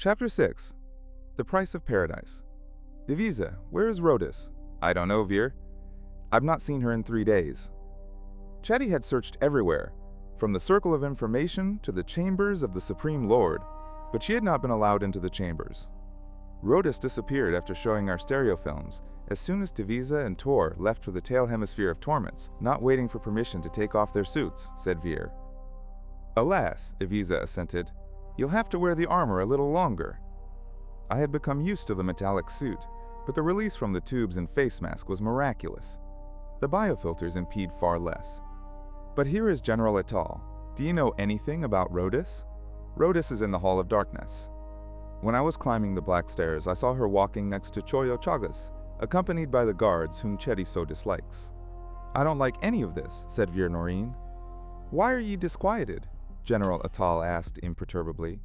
Chapter 6. The Price of Paradise. Divisa, where is Rodis? I don't know, Vir. I've not seen her in 3 days. Chetty had searched everywhere, from the Circle of Information to the chambers of the Supreme Lord, but she had not been allowed into the chambers. Rodis disappeared after showing our stereo films as soon as Divisa and Tor left for the tail hemisphere of Tormance, not waiting for permission to take off their suits, said Vir. Alas, Divisa assented, you'll have to wear the armor a little longer. I had become used to the metallic suit, but the release from the tubes and face mask was miraculous. The biofilters impede far less. But here is General Etal. Do you know anything about Rodis? Rodis is in the Hall of Darkness. When I was climbing the black stairs, I saw her walking next to Choyo Chagas, accompanied by the guards whom Chetty so dislikes. I don't like any of this, said Vir Noreen. Why are ye disquieted? General Etal asked imperturbably.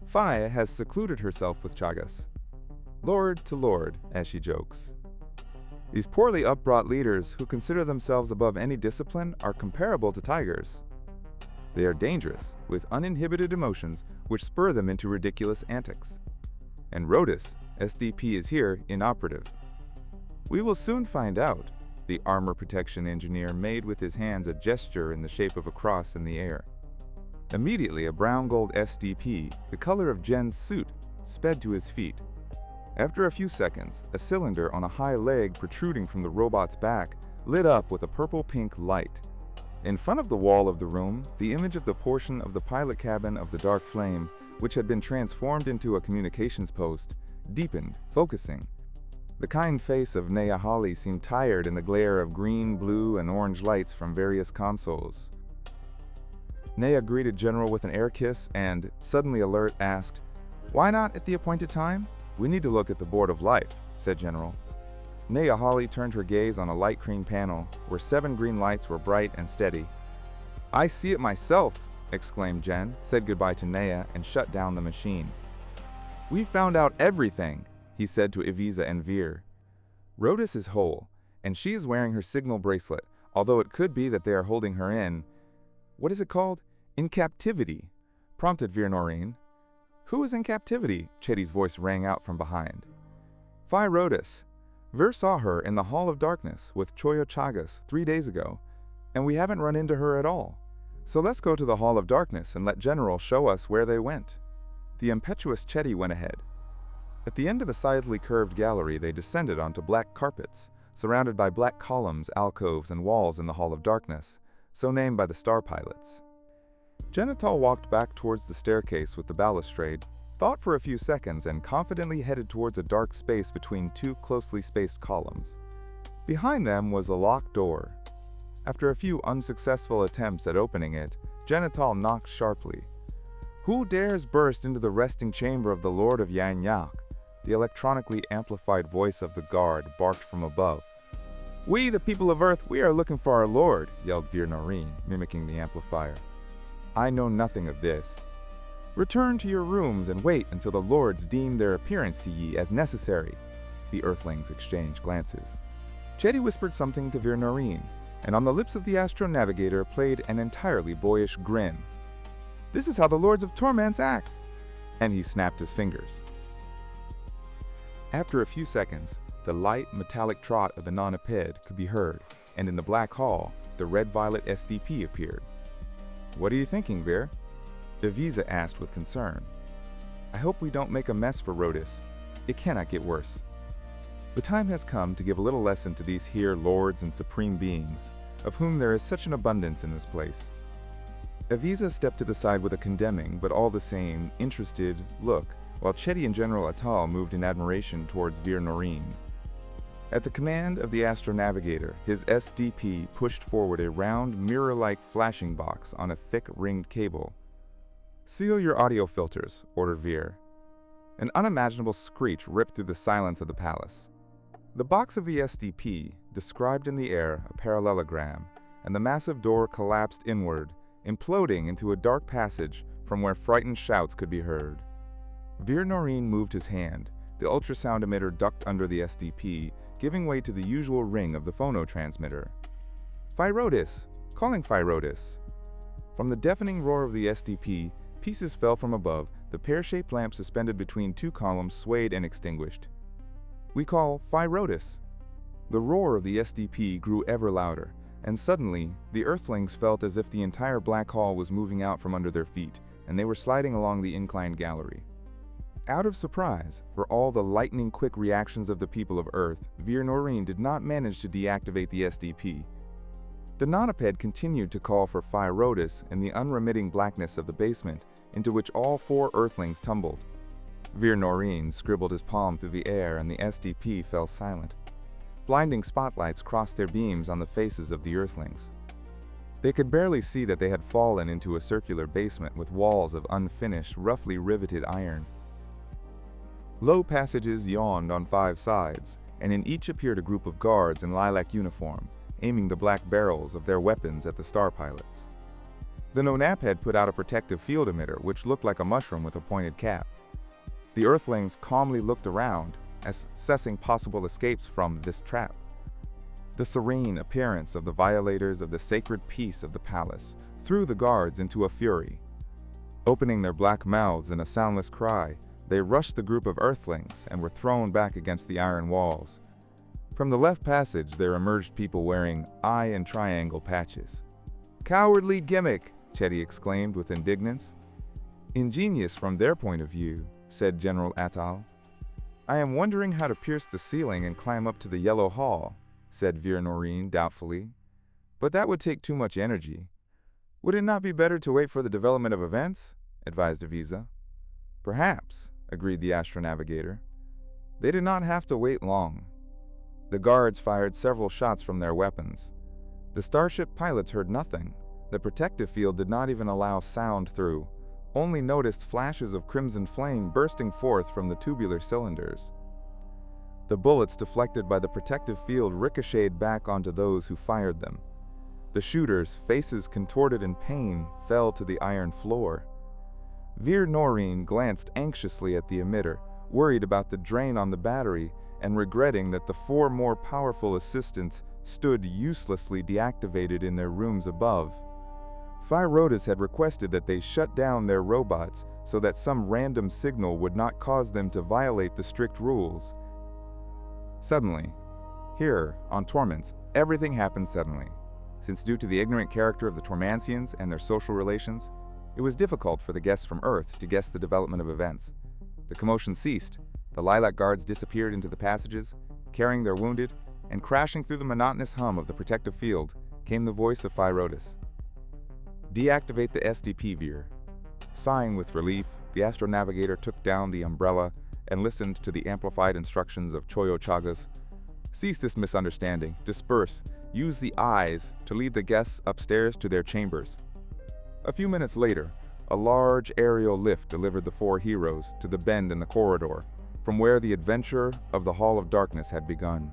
Fay has secluded herself with Chagas. Lord to lord, as she jokes. These poorly upbrought leaders who consider themselves above any discipline are comparable to tigers. They are dangerous, with uninhibited emotions which spur them into ridiculous antics. And Rodis, SDP, is here inoperative. We will soon find out, the armor protection engineer made with his hands a gesture in the shape of a cross in the air. Immediately, a brown-gold SDP, the color of Jen's suit, sped to his feet. After a few seconds, a cylinder on a high leg protruding from the robot's back lit up with a purple-pink light. In front of the wall of the room, the image of the portion of the pilot cabin of the Dark Flame, which had been transformed into a communications post, deepened, focusing. The kind face of Naya Holly seemed tired in the glare of green, blue, and orange lights from various consoles. Naya greeted General with an air kiss and, suddenly alert, asked, "Why not at the appointed time?" "We need to look at the Board of Life," said General. Naya Holly turned her gaze on a light green panel where 7 green lights were bright and steady. "I see it myself," exclaimed Jen, said goodbye to Naya, and shut down the machine. "We found out everything," he said to Divisa and Vir. Rodis is whole, and she is wearing her signal bracelet, although it could be that they are holding her in, what is it called? In captivity, prompted Vir Noreen. Who is in captivity? Chetty's voice rang out from behind. Fay Rodis. Vir saw her in the Hall of Darkness with Choyo Chagas 3 days ago, and we haven't run into her at all. So let's go to the Hall of Darkness and let General show us where they went. The impetuous Chetty went ahead. At the end of a sidely curved gallery, they descended onto black carpets, surrounded by black columns, alcoves, and walls in the Hall of Darkness, so named by the star pilots. Genital walked back towards the staircase with the balustrade, thought for a few seconds, and confidently headed towards a dark space between 2 closely spaced columns. Behind them was a locked door. After a few unsuccessful attempts at opening it, Genital knocked sharply. Who dares burst into the resting chamber of the Lord of Yanyak? The electronically amplified voice of the guard barked from above. We, the people of Earth, we are looking for our Lord, yelled Vir Noreen, mimicking the amplifier. I know nothing of this. Return to your rooms and wait until the lords deem their appearance to ye as necessary. The Earthlings exchanged glances. Chetty whispered something to Vir Noreen, and on the lips of the astro-navigator played an entirely boyish grin. This is how the lords of Tormance act! And he snapped his fingers. After a few seconds, the light, metallic trot of the non-aped could be heard, and in the black hall, the red-violet SDP appeared. What are you thinking, Vir? Divisa asked with concern. I hope we don't make a mess for Rodis. It cannot get worse. The time has come to give a little lesson to these here lords and supreme beings, of whom there is such an abundance in this place. Divisa stepped to the side with a condemning, but all the same, interested look, while Chetty and General Etal moved in admiration towards Vir Noreen. At the command of the astro-navigator, his SDP pushed forward a round, mirror-like flashing box on a thick, ringed cable. Seal your audio filters, ordered Vir. An unimaginable screech ripped through the silence of the palace. The box of the SDP described in the air a parallelogram, and the massive door collapsed inward, imploding into a dark passage from where frightened shouts could be heard. Vir Noreen moved his hand. The ultrasound emitter ducked under the SDP, giving way to the usual ring of the phono-transmitter. Fay Rodis! Calling Fay Rodis! From the deafening roar of the SDP, pieces fell from above, The pear-shaped lamp suspended between two columns swayed and extinguished. "We call Fay Rodis." The roar of the SDP grew ever louder, and suddenly, the Earthlings felt as if the entire black hall was moving out from under their feet, and they were sliding along the inclined gallery. Out of surprise, for all the lightning-quick reactions of the people of Earth, Vir Noreen did not manage to deactivate the SDP. The nonaped continued to call for Fay Rodis in the unremitting blackness of the basement, into which all four Earthlings tumbled. Vir Noreen scribbled his palm through the air, and the SDP fell silent. Blinding spotlights crossed their beams on the faces of the Earthlings. They could barely see that they had fallen into a circular basement with walls of unfinished, roughly riveted iron. Low passages yawned on 5 sides, and in each appeared a group of guards in lilac uniform, aiming the black barrels of their weapons at the star pilots. The nonaped put out a protective field emitter which looked like a mushroom with a pointed cap. The Earthlings calmly looked around, assessing possible escapes from this trap. The serene appearance of the violators of the sacred peace of the palace threw the guards into a fury. Opening their black mouths in a soundless cry, they rushed the group of Earthlings and were thrown back against the iron walls. From the left passage there emerged people wearing eye and triangle patches. "Cowardly gimmick!" Chetty exclaimed with indignance. "Ingenious from their point of view," said General Atal. "I am wondering how to pierce the ceiling and climb up to the yellow hall," said Vir Noreen doubtfully. "But that would take too much energy." "Would it not be better to wait for the development of events?" advised Aviza. "Perhaps," agreed the astronavigator. They did not have to wait long. The guards fired several shots from their weapons. The starship pilots heard nothing. The protective field did not even allow sound through, only noticed flashes of crimson flame bursting forth from the tubular cylinders. The bullets deflected by the protective field ricocheted back onto those who fired them. The shooters, faces contorted in pain, fell to the iron floor. Vir Noreen glanced anxiously at the emitter, worried about the drain on the battery and regretting that the 4 more powerful assistants stood uselessly deactivated in their rooms above. Fay Rodis had requested that they shut down their robots so that some random signal would not cause them to violate the strict rules. Suddenly, here, on Tormance, everything happened suddenly. Since due to the ignorant character of the Tormancians and their social relations, it was difficult for the guests from Earth to guess the development of events. The commotion ceased. The lilac guards disappeared into the passages, carrying their wounded, and crashing through the monotonous hum of the protective field came the voice of Fay Rodis. "Deactivate the SDP, Vir." Sighing with relief, the astronavigator took down the umbrella and listened to the amplified instructions of Choyo Chagas. "Cease this misunderstanding. Disperse. Use the eyes to lead the guests upstairs to their chambers." A few minutes later, a large aerial lift delivered the 4 heroes to the bend in the corridor, from where the adventure of the Hall of Darkness had begun.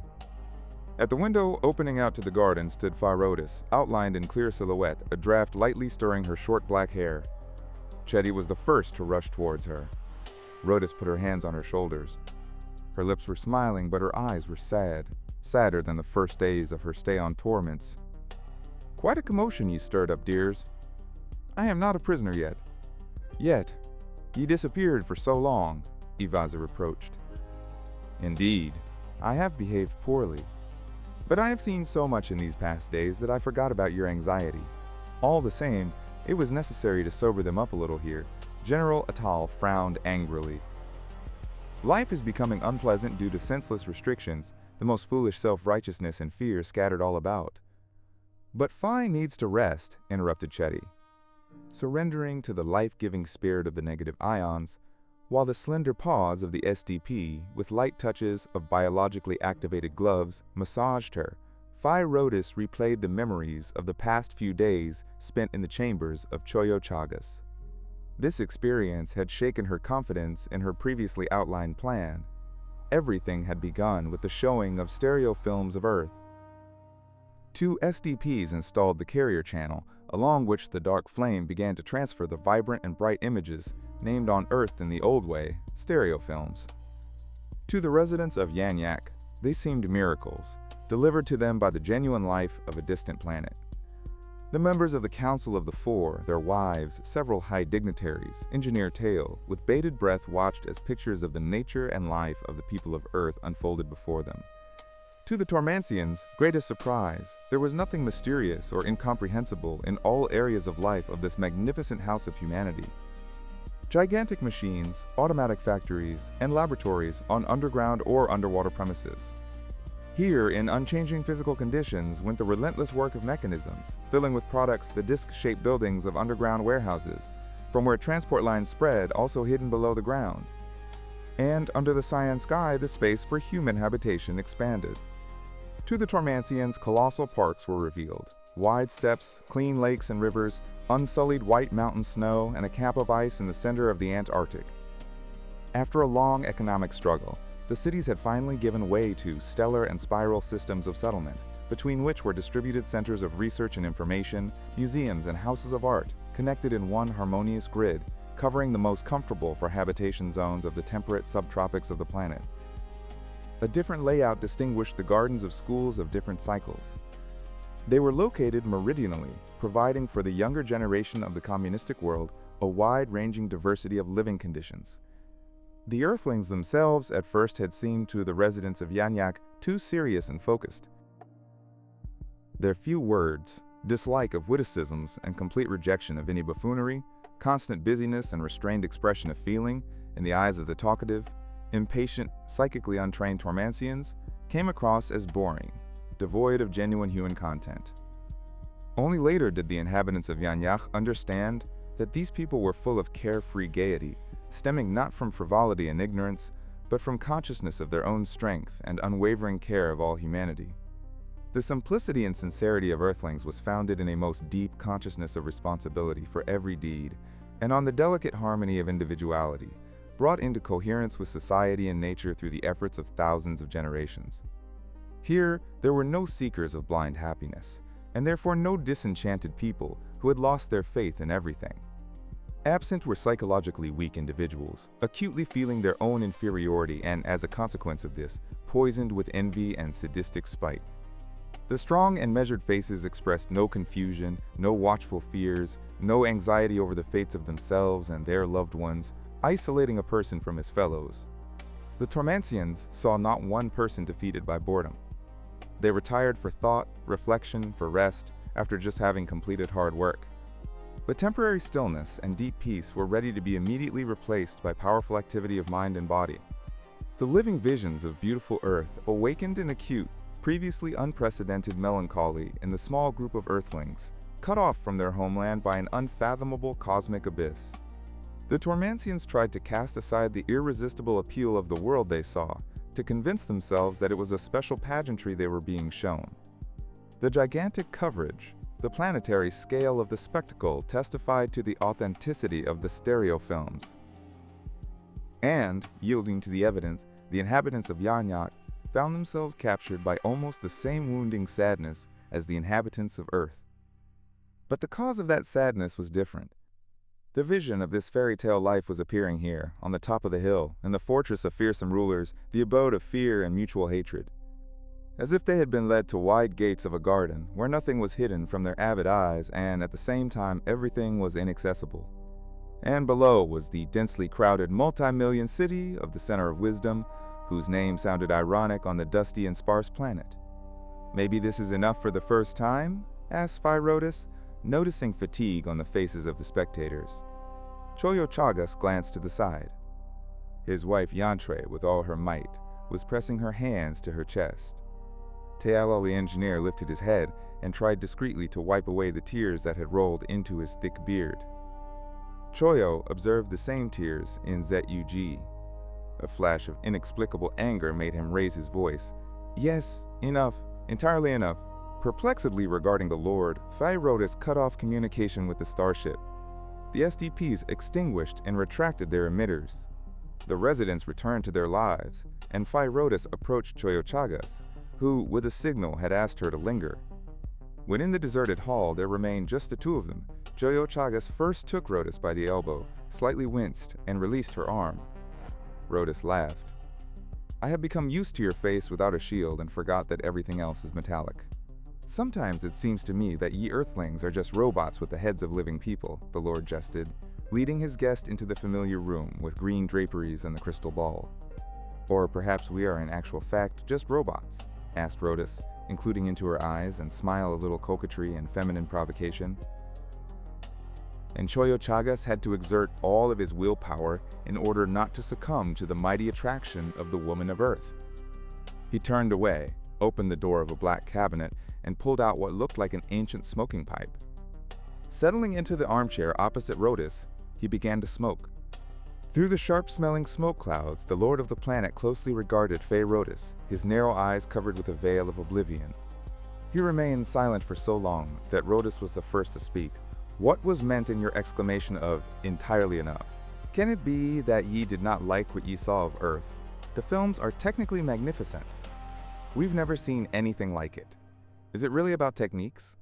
At the window opening out to the garden stood Fay Rodis, outlined in clear silhouette, a draft lightly stirring her short black hair. Chetty was the first to rush towards her. Rodis put her hands on her shoulders. Her lips were smiling, but her eyes were sad, sadder than the first days of her stay on Tormance. "Quite a commotion you stirred up, dears." "I am not a prisoner yet." "Yet. Ye disappeared for so long," Ivaza reproached. "Indeed, I have behaved poorly. But I have seen so much in these past days that I forgot about your anxiety. All the same, it was necessary to sober them up a little here." General Atal frowned angrily. "Life is becoming unpleasant due to senseless restrictions, the most foolish self-righteousness and fear scattered all about." "But Fay needs to rest," interrupted Chetty. Surrendering to the life-giving spirit of the negative ions, while the slender paws of the SDP, with light touches of biologically activated gloves, massaged her, Fay Rodis replayed the memories of the past few days spent in the chambers of Choyo Chagas. This experience had shaken her confidence in her previously outlined plan. Everything had begun with the showing of stereo films of Earth. 2 SDPs installed the carrier channel, along which the dark flame began to transfer the vibrant and bright images named on Earth in the old way, stereo films. To the residents of Yanyak, they seemed miracles, delivered to them by the genuine life of a distant planet. The members of the Council of the Four, their wives, several high dignitaries, Engineer Tail, with bated breath watched as pictures of the nature and life of the people of Earth unfolded before them. To the Tormancians' greatest surprise, there was nothing mysterious or incomprehensible in all areas of life of this magnificent house of humanity. Gigantic machines, automatic factories, and laboratories on underground or underwater premises. Here, in unchanging physical conditions, went the relentless work of mechanisms, filling with products the disc-shaped buildings of underground warehouses, from where transport lines spread, also hidden below the ground. And under the cyan sky, the space for human habitation expanded. To the Tormancians, colossal parks were revealed. Wide steppes, clean lakes and rivers, unsullied white mountain snow, and a cap of ice in the center of the Antarctic. After a long economic struggle, the cities had finally given way to stellar and spiral systems of settlement, between which were distributed centers of research and information, museums and houses of art, connected in one harmonious grid, covering the most comfortable for habitation zones of the temperate subtropics of the planet. A different layout distinguished the gardens of schools of different cycles. They were located meridionally, providing for the younger generation of the communistic world a wide-ranging diversity of living conditions. The Earthlings themselves at first had seemed to the residents of Yanyak too serious and focused. Their few words, dislike of witticisms, and complete rejection of any buffoonery, constant busyness and restrained expression of feeling in the eyes of the talkative, impatient, psychically untrained Tormancians came across as boring, devoid of genuine human content. Only later did the inhabitants of Yanyak understand that these people were full of carefree gaiety, stemming not from frivolity and ignorance, but from consciousness of their own strength and unwavering care of all humanity. The simplicity and sincerity of Earthlings was founded in a most deep consciousness of responsibility for every deed, and on the delicate harmony of individuality, brought into coherence with society and nature through the efforts of thousands of generations. Here, there were no seekers of blind happiness, and therefore no disenchanted people who had lost their faith in everything. Absent were psychologically weak individuals, acutely feeling their own inferiority and, as a consequence of this, poisoned with envy and sadistic spite. The strong and measured faces expressed no confusion, no watchful fears, no anxiety over the fates of themselves and their loved ones, isolating a person from his fellows. The Tormancians saw not one person defeated by boredom. They retired for thought, reflection, for rest, after just having completed hard work. But temporary stillness and deep peace were ready to be immediately replaced by powerful activity of mind and body. The living visions of beautiful Earth awakened an acute, previously unprecedented melancholy in the small group of Earthlings, cut off from their homeland by an unfathomable cosmic abyss. The Tormancians tried to cast aside the irresistible appeal of the world they saw, to convince themselves that it was a special pageantry they were being shown. The gigantic coverage, the planetary scale of the spectacle testified to the authenticity of the stereo films. And, yielding to the evidence, the inhabitants of Yanyak found themselves captured by almost the same wounding sadness as the inhabitants of Earth. But the cause of that sadness was different. The vision of this fairy tale life was appearing here, on the top of the hill, in the fortress of fearsome rulers, the abode of fear and mutual hatred. As if they had been led to wide gates of a garden, where nothing was hidden from their avid eyes, and at the same time everything was inaccessible. And below was the densely crowded multi-million city of the Center of Wisdom, whose name sounded ironic on the dusty and sparse planet. "Maybe this is enough for the first time?" asked Fay Rodis, noticing fatigue on the faces of the spectators. Choyo Chagas glanced to the side. His wife Yantre, with all her might, was pressing her hands to her chest. Teala the engineer lifted his head and tried discreetly to wipe away the tears that had rolled into his thick beard. Choyo observed the same tears in ZUG. A flash of inexplicable anger made him raise his voice. "Yes, enough, entirely enough." Perplexedly regarding the Lord, Fay Rodis cut off communication with the starship. The SDPs extinguished and retracted their emitters. The residents returned to their lives, and Fay Rodis approached Choyo Chagas, who, with a signal, had asked her to linger. When in the deserted hall there remained just the two of them, Choyo Chagas first took Rodis by the elbow, slightly winced, and released her arm. Rodis laughed. "I have become used to your face without a shield and forgot that everything else is metallic." Sometimes it seems to me that ye earthlings are just robots with the heads of living people, the Lord jested, leading his guest into the familiar room with green draperies and the crystal ball. Or perhaps we are in actual fact just robots, asked Rodis, including into her eyes and smile a little coquetry and feminine provocation. And Choyo Chagas had to exert all of his willpower in order not to succumb to the mighty attraction of the woman of Earth. He turned away, opened the door of a black cabinet, and pulled out what looked like an ancient smoking pipe. Settling into the armchair opposite Rodis, he began to smoke. Through the sharp-smelling smoke clouds, the lord of the planet closely regarded Fay Rodis, his narrow eyes covered with a veil of oblivion. He remained silent for so long that Rodis was the first to speak. What was meant in your exclamation of entirely enough? Can it be that ye did not like what ye saw of Earth? The films are technically magnificent. We've never seen anything like it. Is it really about techniques?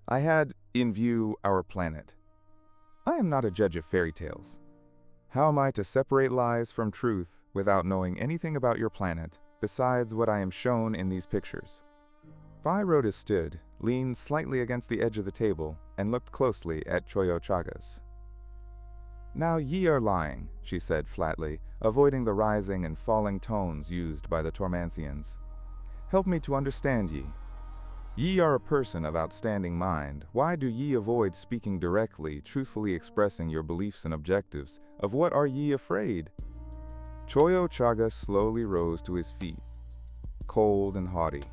I had in view our planet. I am not a judge of fairy tales. How am I to separate lies from truth without knowing anything about your planet, besides what I am shown in these pictures? Fay Rodis stood, leaned slightly against the edge of the table, and looked closely at Choyo Chagas. Now ye are lying, she said flatly, avoiding the rising and falling tones used by the Tormancians. Help me to understand ye. Ye are a person of outstanding mind. Why do ye avoid speaking directly, truthfully expressing your beliefs and objectives? Of what are ye afraid? Choyo Chagas slowly rose to his feet, cold and haughty.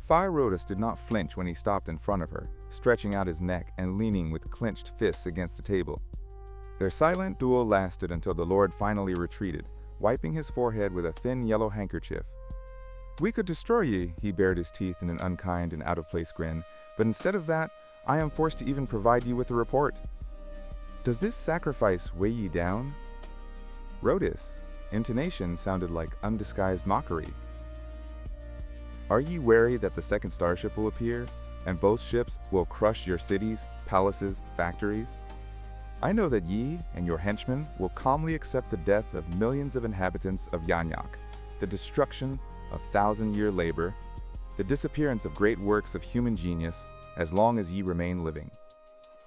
Fay Rodis did not flinch when he stopped in front of her, stretching out his neck and leaning with clenched fists against the table. Their silent duel lasted until the Lord finally retreated, wiping his forehead with a thin yellow handkerchief. We could destroy ye, he bared his teeth in an unkind and out-of-place grin, but instead of that, I am forced to even provide you with a report. Does this sacrifice weigh ye down? Rodis, intonation sounded like undisguised mockery. Are ye wary that the second starship will appear, and both ships will crush your cities, palaces, factories? I know that ye and your henchmen will calmly accept the death of millions of inhabitants of Yanyak, the destruction of thousand-year labor, the disappearance of great works of human genius, as long as ye remain living.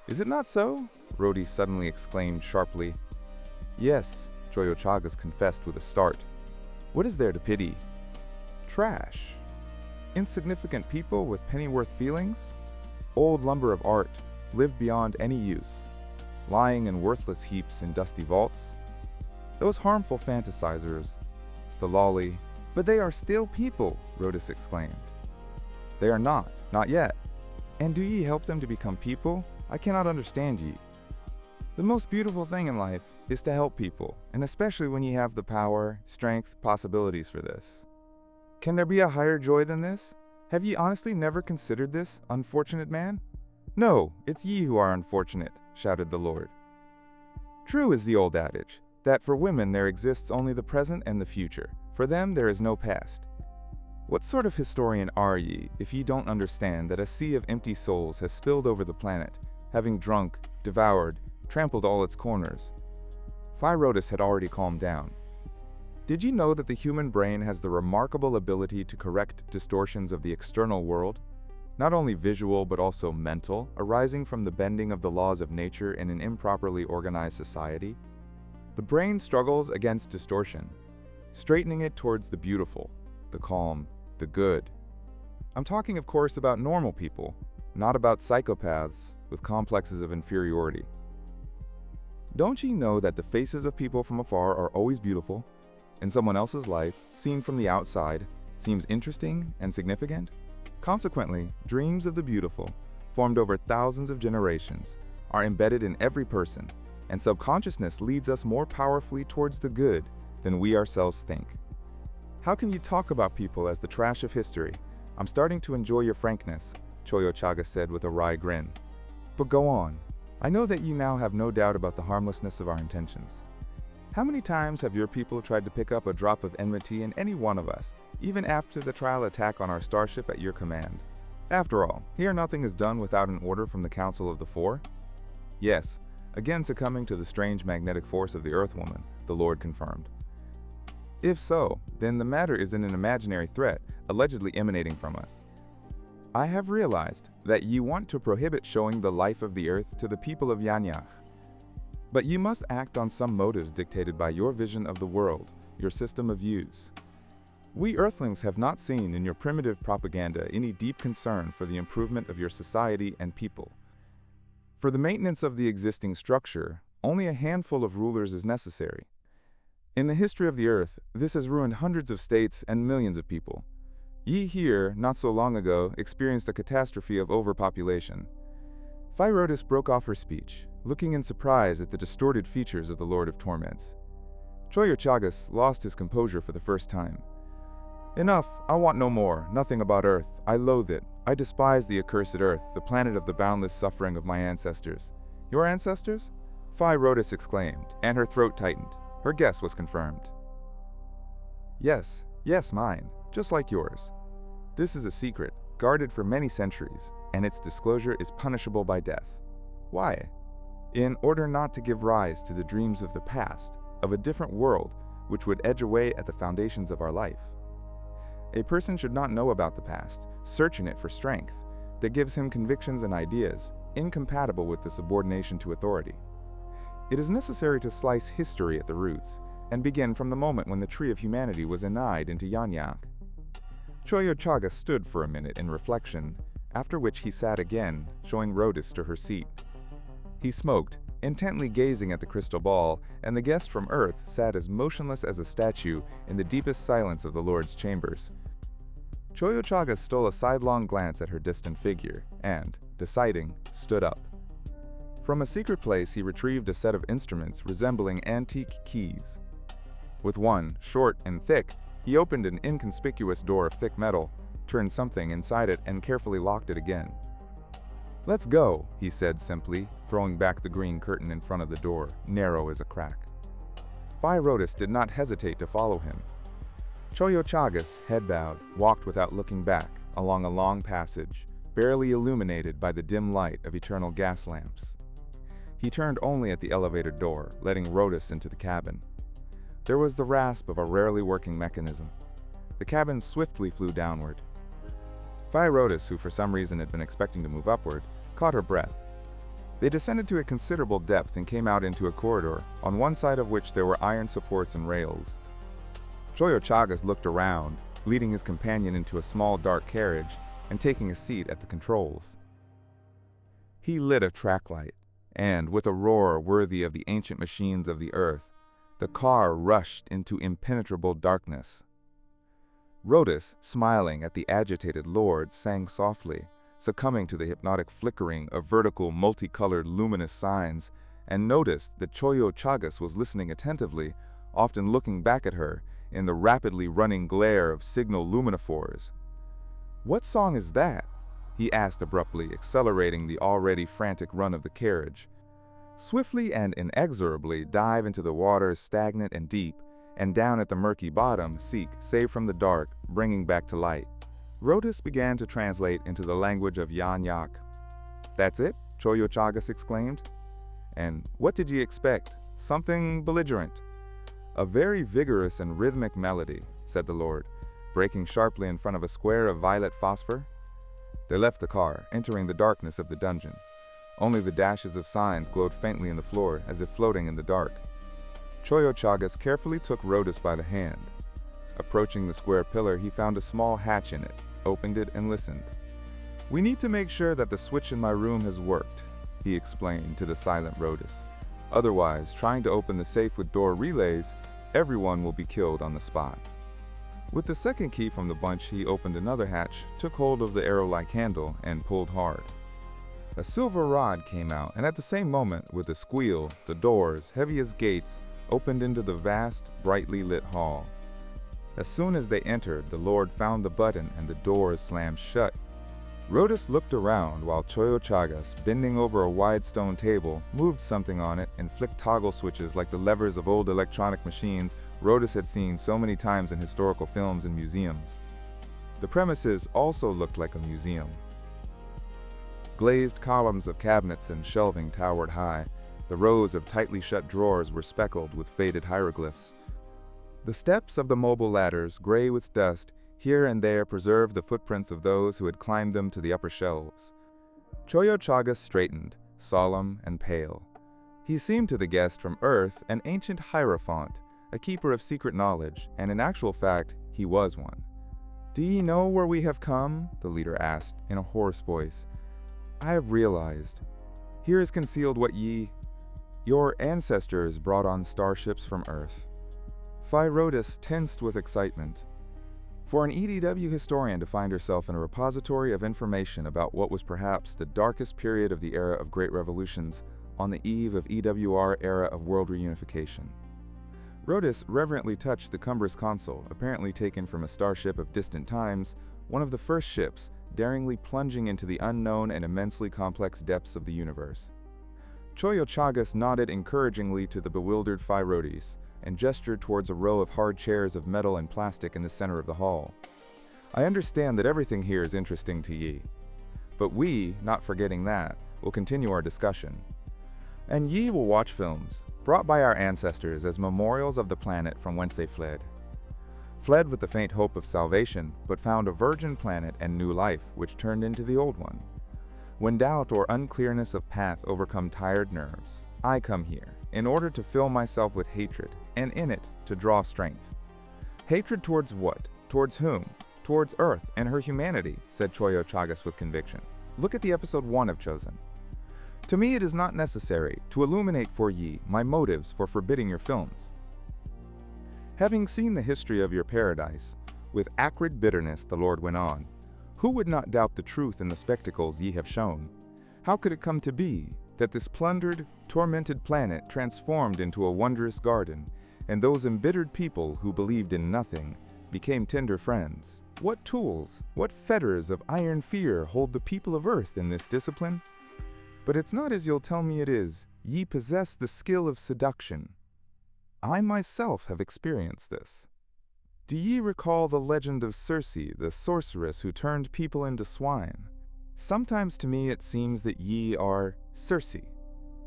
Is it not so? Rodis suddenly exclaimed sharply. Yes, Choyo Chagas confessed with a start. What is there to pity? Trash. Insignificant people with pennyworth feelings? Old lumber of art, lived beyond any use, lying in worthless heaps in dusty vaults? Those harmful fantasizers, the lolly. But they are still people, Rodis exclaimed. They are not yet. And do ye help them to become people? I cannot understand ye. The most beautiful thing in life is to help people, and especially when ye have the power, strength, possibilities for this. Can there be a higher joy than this? Have ye honestly never considered this, unfortunate man? No, it's ye who are unfortunate, shouted the Lord. True is the old adage, that for women there exists only the present and the future. For them there is no past. What sort of historian are ye if ye don't understand that a sea of empty souls has spilled over the planet, having drunk, devoured, trampled all its corners? Fay Rodis had already calmed down. Did you know that the human brain has the remarkable ability to correct distortions of the external world, not only visual but also mental, arising from the bending of the laws of nature in an improperly organized society? The brain struggles against distortion, straightening it towards the beautiful, the calm, the good. I'm talking, of course, about normal people, not about psychopaths with complexes of inferiority. Don't ye know that the faces of people from afar are always beautiful, and someone else's life, seen from the outside, seems interesting and significant? Consequently, dreams of the beautiful, formed over thousands of generations, are embedded in every person, and subconsciousness leads us more powerfully towards the good than we ourselves think. How can you talk about people as the trash of history? I'm starting to enjoy your frankness, Choyo Chagas said with a wry grin. But go on. I know that you now have no doubt about the harmlessness of our intentions. How many times have your people tried to pick up a drop of enmity in any one of us, even after the trial attack on our starship at your command? After all, here nothing is done without an order from the Council of the Four. Yes, again succumbing to the strange magnetic force of the Earthwoman, the Lord confirmed. If so, then the matter isn't an imaginary threat, allegedly emanating from us. I have realized that you want to prohibit showing the life of the earth to the people of Yanyach. But you must act on some motives dictated by your vision of the world, your system of views. We Earthlings have not seen in your primitive propaganda any deep concern for the improvement of your society and people. For the maintenance of the existing structure, only a handful of rulers is necessary. In the history of the earth, this has ruined hundreds of states and millions of people. Ye here, not so long ago, experienced a catastrophe of overpopulation. Fay Rodis broke off her speech, looking in surprise at the distorted features of the Lord of Tormance. Choyo Chagas lost his composure for the first time. Enough, I want no more, nothing about earth. I loathe it. I despise the accursed earth, the planet of the boundless suffering of my ancestors. Your ancestors? Fay Rodis exclaimed, and her throat tightened. Her guess was confirmed. Yes, mine, just like yours. This is a secret, guarded for many centuries, and its disclosure is punishable by death. Why? In order not to give rise to the dreams of the past, of a different world which would edge away at the foundations of our life. A person should not know about the past, search in it for strength, that gives him convictions and ideas, incompatible with the subordination to authority. It is necessary to slice history at the roots, and begin from the moment when the tree of humanity was ennied into Yanyach. Choyo Chagas stood for a minute in reflection, after which he sat again, showing Rodis to her seat. He smoked, intently gazing at the crystal ball, and the guest from Earth sat as motionless as a statue in the deepest silence of the Lord's chambers. Choyo Chagas stole a sidelong glance at her distant figure, and, deciding, stood up. From a secret place he retrieved a set of instruments resembling antique keys. With one, short and thick, he opened an inconspicuous door of thick metal, turned something inside it, and carefully locked it again. "Let's go," he said simply, throwing back the green curtain in front of the door, narrow as a crack. Fay Rodis did not hesitate to follow him. Choyo Chagas, head bowed, walked without looking back, along a long passage, barely illuminated by the dim light of eternal gas lamps. He turned only at the elevator door, letting Rodis into the cabin. There was the rasp of a rarely working mechanism. The cabin swiftly flew downward. Fay Rodis, who for some reason had been expecting to move upward, caught her breath. They descended to a considerable depth and came out into a corridor, on one side of which there were iron supports and rails. Choyo Chagas looked around, leading his companion into a small dark carriage and taking a seat at the controls. He lit a track light, and with a roar worthy of the ancient machines of the earth, the car rushed into impenetrable darkness. Rodis, smiling at the agitated Lord, sang softly, succumbing to the hypnotic flickering of vertical, multicolored, luminous signs, and noticed that Choyo Chagas was listening attentively, often looking back at her in the rapidly running glare of signal luminophores. "What song is that?" he asked abruptly, accelerating the already frantic run of the carriage. Swiftly and inexorably dive into the waters stagnant and deep, and down at the murky bottom seek, save from the dark, bringing back to light. Rodis began to translate into the language of Yanyach. "That's it?" Choyo Chagas exclaimed. "And what did you expect? Something belligerent." "A very vigorous and rhythmic melody," said the Lord, breaking sharply in front of a square of violet phosphor. They left the car, entering the darkness of the dungeon. Only the dashes of signs glowed faintly in the floor, as if floating in the dark. Choyo Chagas carefully took Rodis by the hand. Approaching the square pillar, he found a small hatch in it, opened it, and listened. "We need to make sure that the switch in my room has worked," he explained to the silent Rodis. "Otherwise, trying to open the safe with door relays, everyone will be killed on the spot." With the second key from the bunch, he opened another hatch, took hold of the arrow-like handle, and pulled hard. A silver rod came out, and at the same moment, with a squeal, the doors, heavy as gates, opened into the vast, brightly lit hall. As soon as they entered, the Lord found the button and the doors slammed shut. Rodis looked around while Choyo Chagas, bending over a wide stone table, moved something on it and flicked toggle switches like the levers of old electronic machines Rodis had seen so many times in historical films and museums. The premises also looked like a museum. Glazed columns of cabinets and shelving towered high. The rows of tightly shut drawers were speckled with faded hieroglyphs. The steps of the mobile ladders, gray with dust, here and there preserved the footprints of those who had climbed them to the upper shelves. Choyo Chagas straightened, solemn and pale. He seemed to the guest from Earth an ancient hierophant, a keeper of secret knowledge, and in actual fact, he was one. "Do ye know where we have come?" the leader asked, in a hoarse voice. "I have realized. Here is concealed what your ancestors brought on starships from Earth." Fay Rodis tensed with excitement. For an EDW historian to find herself in a repository of information about what was perhaps the darkest period of the era of great revolutions on the eve of EWR era of world reunification. Rodis reverently touched the cumbrous console, apparently taken from a starship of distant times, one of the first ships, daringly plunging into the unknown and immensely complex depths of the universe. Choyo Chagas nodded encouragingly to the bewildered Fay Rodis and gestured towards a row of hard chairs of metal and plastic in the center of the hall. "I understand that everything here is interesting to ye. But we, not forgetting that, will continue our discussion. And ye will watch films, brought by our ancestors as memorials of the planet from whence they fled. Fled with the faint hope of salvation, but found a virgin planet and new life, which turned into the old one. When doubt or unclearness of path overcome tired nerves, I come here, in order to fill myself with hatred, and in it to draw strength." "Hatred towards what? Towards whom?" "Towards Earth and her humanity," said Choyo Chagas with conviction. "Look at the episode 1 of Chosen. To me it is not necessary to illuminate for ye my motives for forbidding your films. Having seen the history of your paradise, with acrid bitterness the Lord went on, who would not doubt the truth in the spectacles ye have shown? How could it come to be that this plundered, tormented planet transformed into a wondrous garden, and those embittered people who believed in nothing became tender friends? What tools, what fetters of iron fear hold the people of Earth in this discipline? But it's not as you'll tell me it is. Ye possess the skill of seduction. I myself have experienced this. Do ye recall the legend of Circe, the sorceress who turned people into swine? Sometimes to me it seems that ye are Circe.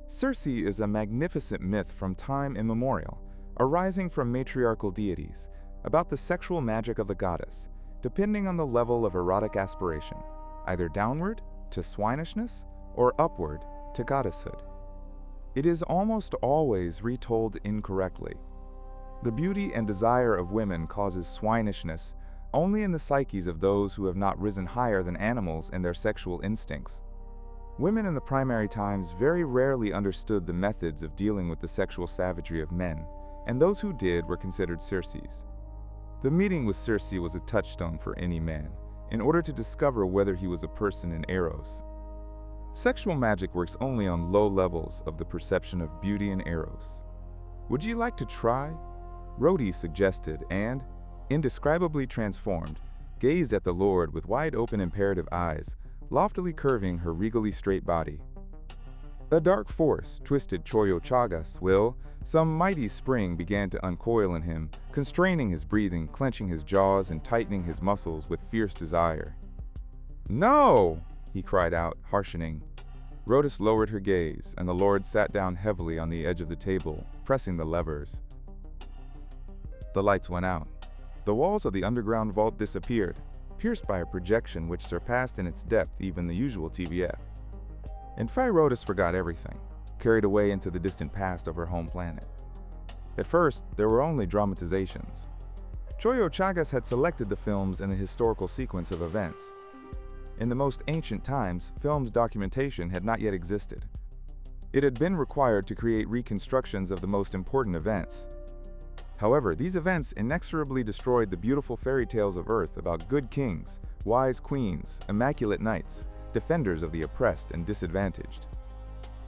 Circe is a magnificent myth from time immemorial, arising from matriarchal deities, about the sexual magic of the goddess, depending on the level of erotic aspiration, either downward to swinishness or upward to goddesshood. It is almost always retold incorrectly. The beauty and desire of women causes swinishness only in the psyches of those who have not risen higher than animals in their sexual instincts. Women in the primary times very rarely understood the methods of dealing with the sexual savagery of men, and those who did were considered Circes. The meeting with Circe was a touchstone for any man, in order to discover whether he was a person in eros. Sexual magic works only on low levels of the perception of beauty and eros. Would you like to try? Rodis suggested and, indescribably transformed, gazed at the Lord with wide-open imperative eyes, loftily curving her regally straight body. A dark force twisted Choyo Chagas, some mighty spring began to uncoil in him, constraining his breathing, clenching his jaws, and tightening his muscles with fierce desire. "No!" he cried out, harshening. Rodis lowered her gaze, and the Lord sat down heavily on the edge of the table, pressing the levers. The lights went out. The walls of the underground vault disappeared, pierced by a projection which surpassed in its depth even the usual TVF. And Fay Rodis forgot everything, carried away into the distant past of her home planet. At first, there were only dramatizations. Choyo Chagas had selected the films in the historical sequence of events. In the most ancient times, film's documentation had not yet existed. It had been required to create reconstructions of the most important events. However, these events inexorably destroyed the beautiful fairy tales of Earth about good kings, wise queens, immaculate knights, defenders of the oppressed and disadvantaged.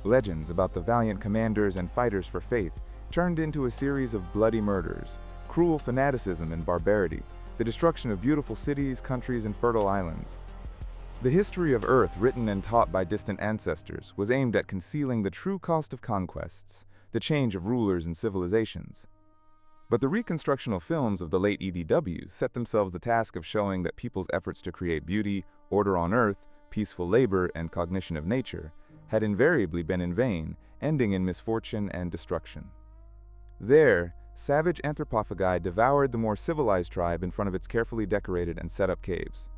Legends about the valiant commanders and fighters for faith turned into a series of bloody murders, cruel fanaticism and barbarity, the destruction of beautiful cities, countries, and fertile islands. The history of Earth, written and taught by distant ancestors, was aimed at concealing the true cost of conquests, the change of rulers and civilizations. But the reconstructional films of the late EDW set themselves the task of showing that people's efforts to create beauty, order on Earth, peaceful labor, and cognition of nature had invariably been in vain, ending in misfortune and destruction. There, savage anthropophagi devoured the more civilized tribe in front of its carefully decorated and set up caves.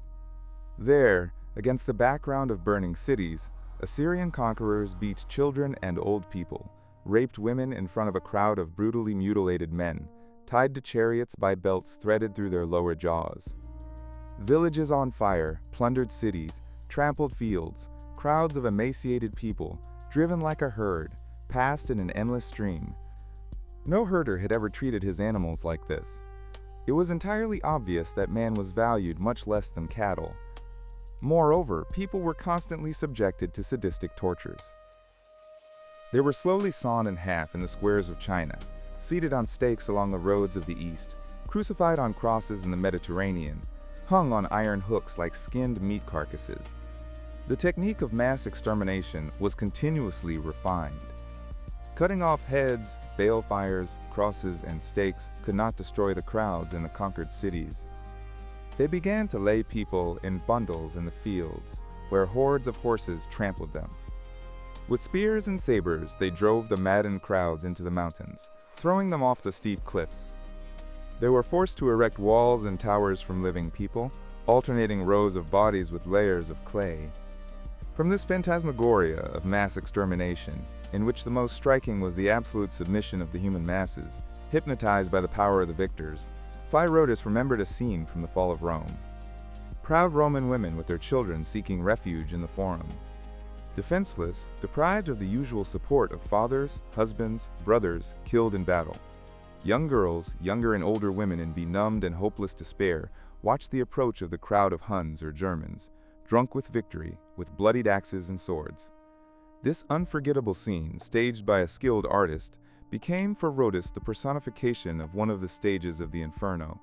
There, against the background of burning cities, Assyrian conquerors beat children and old people, raped women in front of a crowd of brutally mutilated men, tied to chariots by belts threaded through their lower jaws. Villages on fire, plundered cities, trampled fields, crowds of emaciated people, driven like a herd, passed in an endless stream. No herder had ever treated his animals like this. It was entirely obvious that man was valued much less than cattle. Moreover, people were constantly subjected to sadistic tortures. They were slowly sawn in half in the squares of China, seated on stakes along the roads of the East, crucified on crosses in the Mediterranean, hung on iron hooks like skinned meat carcasses. The technique of mass extermination was continuously refined. Cutting off heads, balefires, crosses, and stakes could not destroy the crowds in the conquered cities. They began to lay people in bundles in the fields, where hordes of horses trampled them. With spears and sabers, they drove the maddened crowds into the mountains, throwing them off the steep cliffs. They were forced to erect walls and towers from living people, alternating rows of bodies with layers of clay. From this phantasmagoria of mass extermination, in which the most striking was the absolute submission of the human masses, hypnotized by the power of the victors, Fay Rodis remembered a scene from the fall of Rome. Proud Roman women with their children seeking refuge in the Forum. Defenseless, deprived of the usual support of fathers, husbands, brothers, killed in battle. Young girls, younger and older women in benumbed and hopeless despair, watched the approach of the crowd of Huns or Germans, drunk with victory, with bloodied axes and swords. This unforgettable scene, staged by a skilled artist, became for Rodis the personification of one of the stages of the Inferno.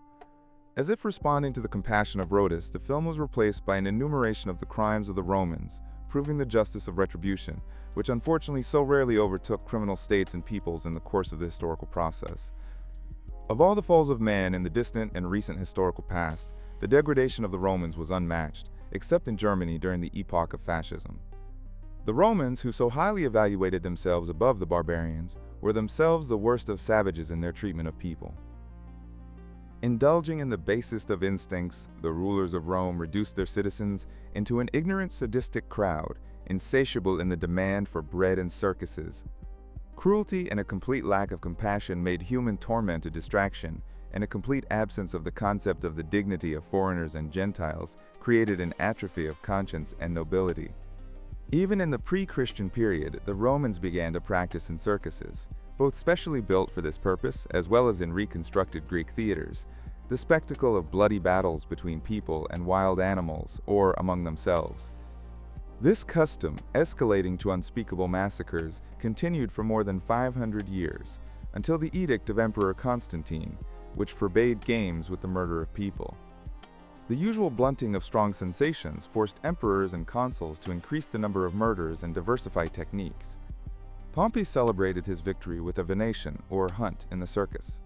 As if responding to the compassion of Rodis, the film was replaced by an enumeration of the crimes of the Romans, proving the justice of retribution, which unfortunately so rarely overtook criminal states and peoples in the course of the historical process. Of all the falls of man in the distant and recent historical past, the degradation of the Romans was unmatched, except in Germany during the epoch of fascism. The Romans, who so highly evaluated themselves above the barbarians, were themselves the worst of savages in their treatment of people. Indulging in the basest of instincts, the rulers of Rome reduced their citizens into an ignorant, sadistic crowd, insatiable in the demand for bread and circuses. Cruelty and a complete lack of compassion made human torment a distraction, and a complete absence of the concept of the dignity of foreigners and Gentiles created an atrophy of conscience and nobility. Even in the pre-Christian period, the Romans began to practice in circuses, both specially built for this purpose as well as in reconstructed Greek theaters, the spectacle of bloody battles between people and wild animals or among themselves. This custom, escalating to unspeakable massacres, continued for more than 500 years, until the edict of Emperor Constantine, which forbade games with the murder of people. The usual blunting of strong sensations forced emperors and consuls to increase the number of murders and diversify techniques. Pompey celebrated his victory with a venation, or hunt, in the circus.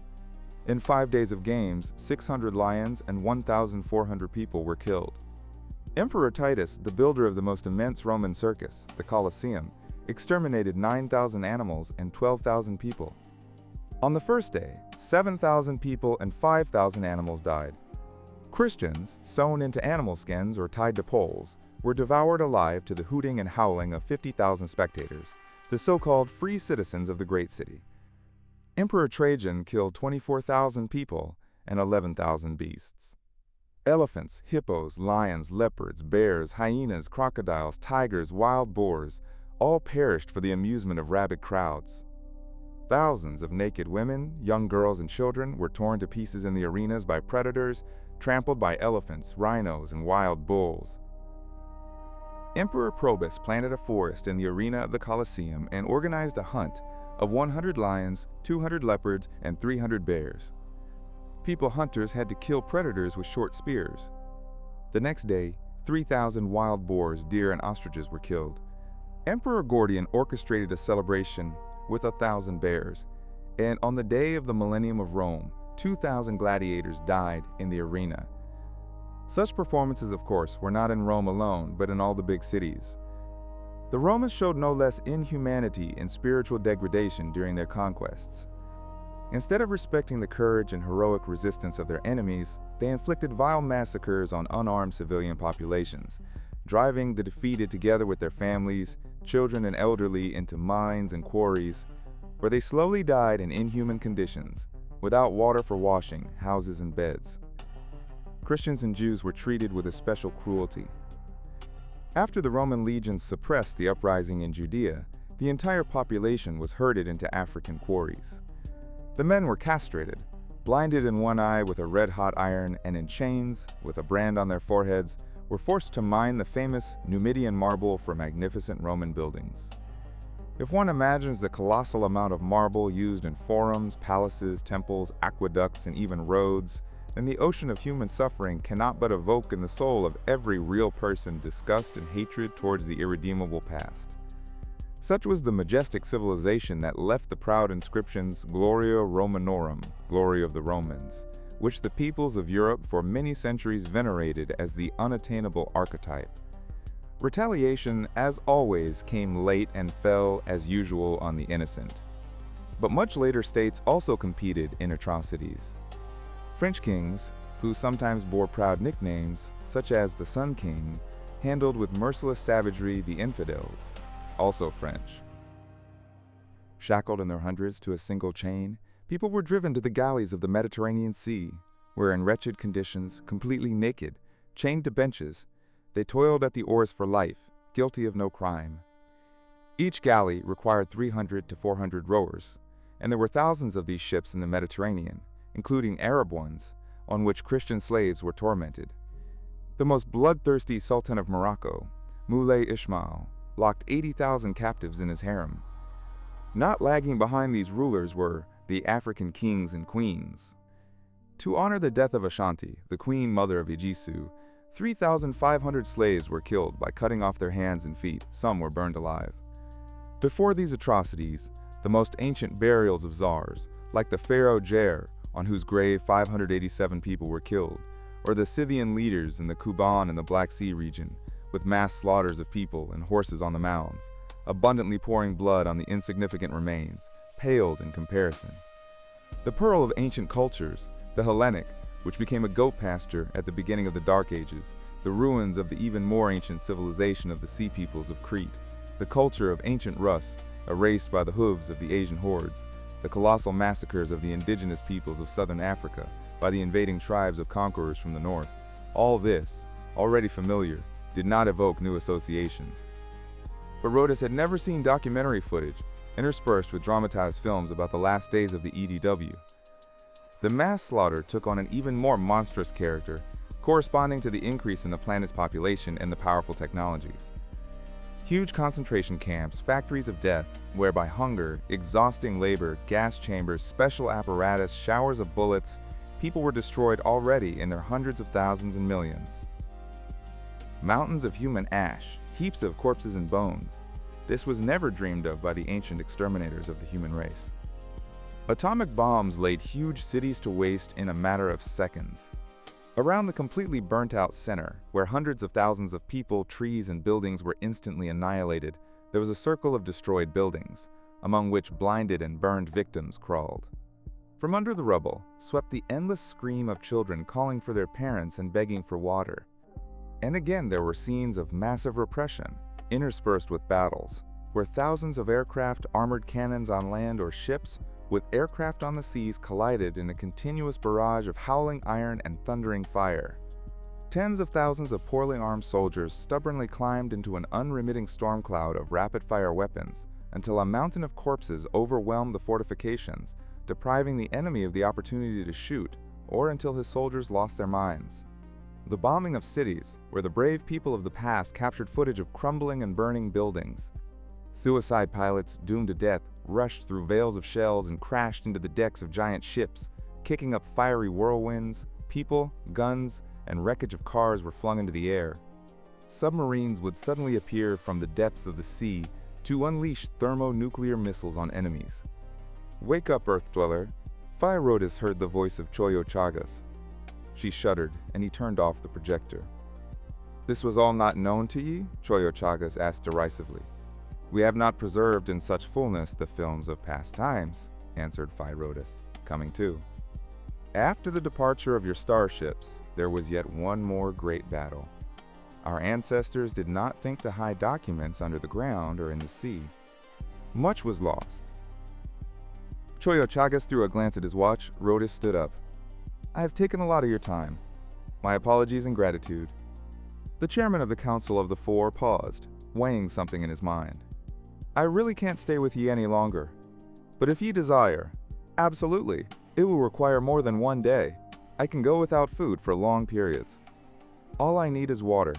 In 5 days of games, 600 lions and 1,400 people were killed. Emperor Titus, the builder of the most immense Roman circus, the Colosseum, exterminated 9,000 animals and 12,000 people. On the first day, 7,000 people and 5,000 animals died. Christians, sewn into animal skins or tied to poles, were devoured alive to the hooting and howling of 50,000 spectators, the so-called free citizens of the great city. Emperor Trajan killed 24,000 people and 11,000 beasts. Elephants, hippos, lions, leopards, bears, hyenas, crocodiles, tigers, wild boars, all perished for the amusement of rabid crowds. Thousands of naked women, young girls and children were torn to pieces in the arenas by predators, trampled by elephants, rhinos, and wild bulls. Emperor Probus planted a forest in the arena of the Colosseum and organized a hunt of 100 lions, 200 leopards, and 300 bears. People hunters had to kill predators with short spears. The next day, 3,000 wild boars, deer, and ostriches were killed. Emperor Gordian orchestrated a celebration with 1,000 bears, and on the day of the millennium of Rome, 2,000 gladiators died in the arena. Such performances, of course, were not in Rome alone, but in all the big cities. The Romans showed no less inhumanity and spiritual degradation during their conquests. Instead of respecting the courage and heroic resistance of their enemies, they inflicted vile massacres on unarmed civilian populations, driving the defeated together with their families, children and elderly into mines and quarries, where they slowly died in inhuman conditions, without water for washing, houses and beds. Christians and Jews were treated with a special cruelty. After the Roman legions suppressed the uprising in Judea, the entire population was herded into African quarries. The men were castrated, blinded in one eye with a red-hot iron, and in chains, with a brand on their foreheads, were forced to mine the famous Numidian marble for magnificent Roman buildings. If one imagines the colossal amount of marble used in forums, palaces, temples, aqueducts, and even roads, then the ocean of human suffering cannot but evoke in the soul of every real person disgust and hatred towards the irredeemable past. Such was the majestic civilization that left the proud inscriptions Gloria Romanorum, glory of the Romans, which the peoples of Europe for many centuries venerated as the unattainable archetype. Retaliation, as always, came late and fell, as usual, on the innocent. But much later states also competed in atrocities. French kings, who sometimes bore proud nicknames, such as the Sun King, handled with merciless savagery the infidels, also French. Shackled in their hundreds to a single chain, people were driven to the galleys of the Mediterranean Sea, where in wretched conditions, completely naked, chained to benches, they toiled at the oars for life, guilty of no crime. Each galley required 300 to 400 rowers, and there were thousands of these ships in the Mediterranean, including Arab ones, on which Christian slaves were tormented. The most bloodthirsty Sultan of Morocco, Moulay Ismail, locked 80,000 captives in his harem. Not lagging behind these rulers were the African kings and queens. To honor the death of Ashanti, the queen mother of Ijisu, 3,500 slaves were killed by cutting off their hands and feet. Some were burned alive. Before these atrocities, the most ancient burials of czars, like the pharaoh Jer, on whose grave 587 people were killed, or the Scythian leaders in the Kuban and the Black Sea region, with mass slaughters of people and horses on the mounds, abundantly pouring blood on the insignificant remains, paled in comparison. The pearl of ancient cultures, the Hellenic, which became a goat pasture at the beginning of the Dark Ages, the ruins of the even more ancient civilization of the sea peoples of Crete, the culture of ancient Rus, erased by the hooves of the Asian hordes, the colossal massacres of the indigenous peoples of southern Africa by the invading tribes of conquerors from the north, all this, already familiar, did not evoke new associations. But Rodis had never seen documentary footage, interspersed with dramatized films about the last days of the EDW. The mass slaughter took on an even more monstrous character, corresponding to the increase in the planet's population and the powerful technologies. Huge concentration camps, factories of death, whereby hunger, exhausting labor, gas chambers, special apparatus, showers of bullets, people were destroyed already in their hundreds of thousands and millions. Mountains of human ash, heaps of corpses and bones. This was never dreamed of by the ancient exterminators of the human race. Atomic bombs laid huge cities to waste in a matter of seconds. Around the completely burnt-out center, where hundreds of thousands of people, trees, and buildings were instantly annihilated, there was a circle of destroyed buildings, among which blinded and burned victims crawled. From under the rubble swept the endless scream of children calling for their parents and begging for water. And again there were scenes of massive repression, interspersed with battles, where thousands of aircraft, armored cannons on land or ships, with aircraft on the seas collided in a continuous barrage of howling iron and thundering fire. Tens of thousands of poorly armed soldiers stubbornly climbed into an unremitting storm cloud of rapid-fire weapons until a mountain of corpses overwhelmed the fortifications, depriving the enemy of the opportunity to shoot, or until his soldiers lost their minds. The bombing of cities, where the brave people of the past captured footage of crumbling and burning buildings. Suicide pilots, doomed to death, rushed through veils of shells and crashed into the decks of giant ships, kicking up fiery whirlwinds. People, guns, and wreckage of cars were flung into the air. Submarines would suddenly appear from the depths of the sea to unleash thermonuclear missiles on enemies. "Wake up, Earth Dweller." Fay Rodis heard the voice of Choyo Chagas. She shuddered, and he turned off the projector. "This was all not known to ye?" Choyo Chagas asked derisively. "We have not preserved in such fullness the films of past times," answered Fay Rodis. coming too. After the departure of your starships, there was yet one more great battle. Our ancestors did not think to hide documents under the ground or in the sea. Much was lost. Choyo Chagas threw a glance at his watch. Rodis stood up. I have taken a lot of your time. My apologies and gratitude. The chairman of the Council of the Four paused, weighing something in his mind. I really can't stay with ye any longer. But if ye desire, absolutely, it will require more than one day. I can go without food for long periods. All I need is water.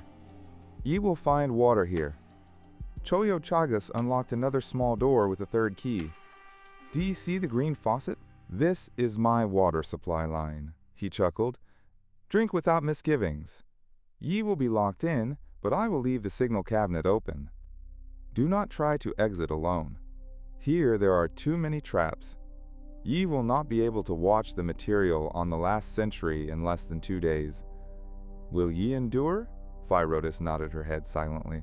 Ye will find water here. Choyo Chagas unlocked another small door with a third key. Do ye see the green faucet? This is my water supply line, he chuckled. Drink without misgivings. Ye will be locked in, but I will leave the signal cabinet open. Do not try to exit alone. Here there are too many traps. Ye will not be able to watch the material on the last century in less than 2 days. Will ye endure? Fay Rodis nodded her head silently.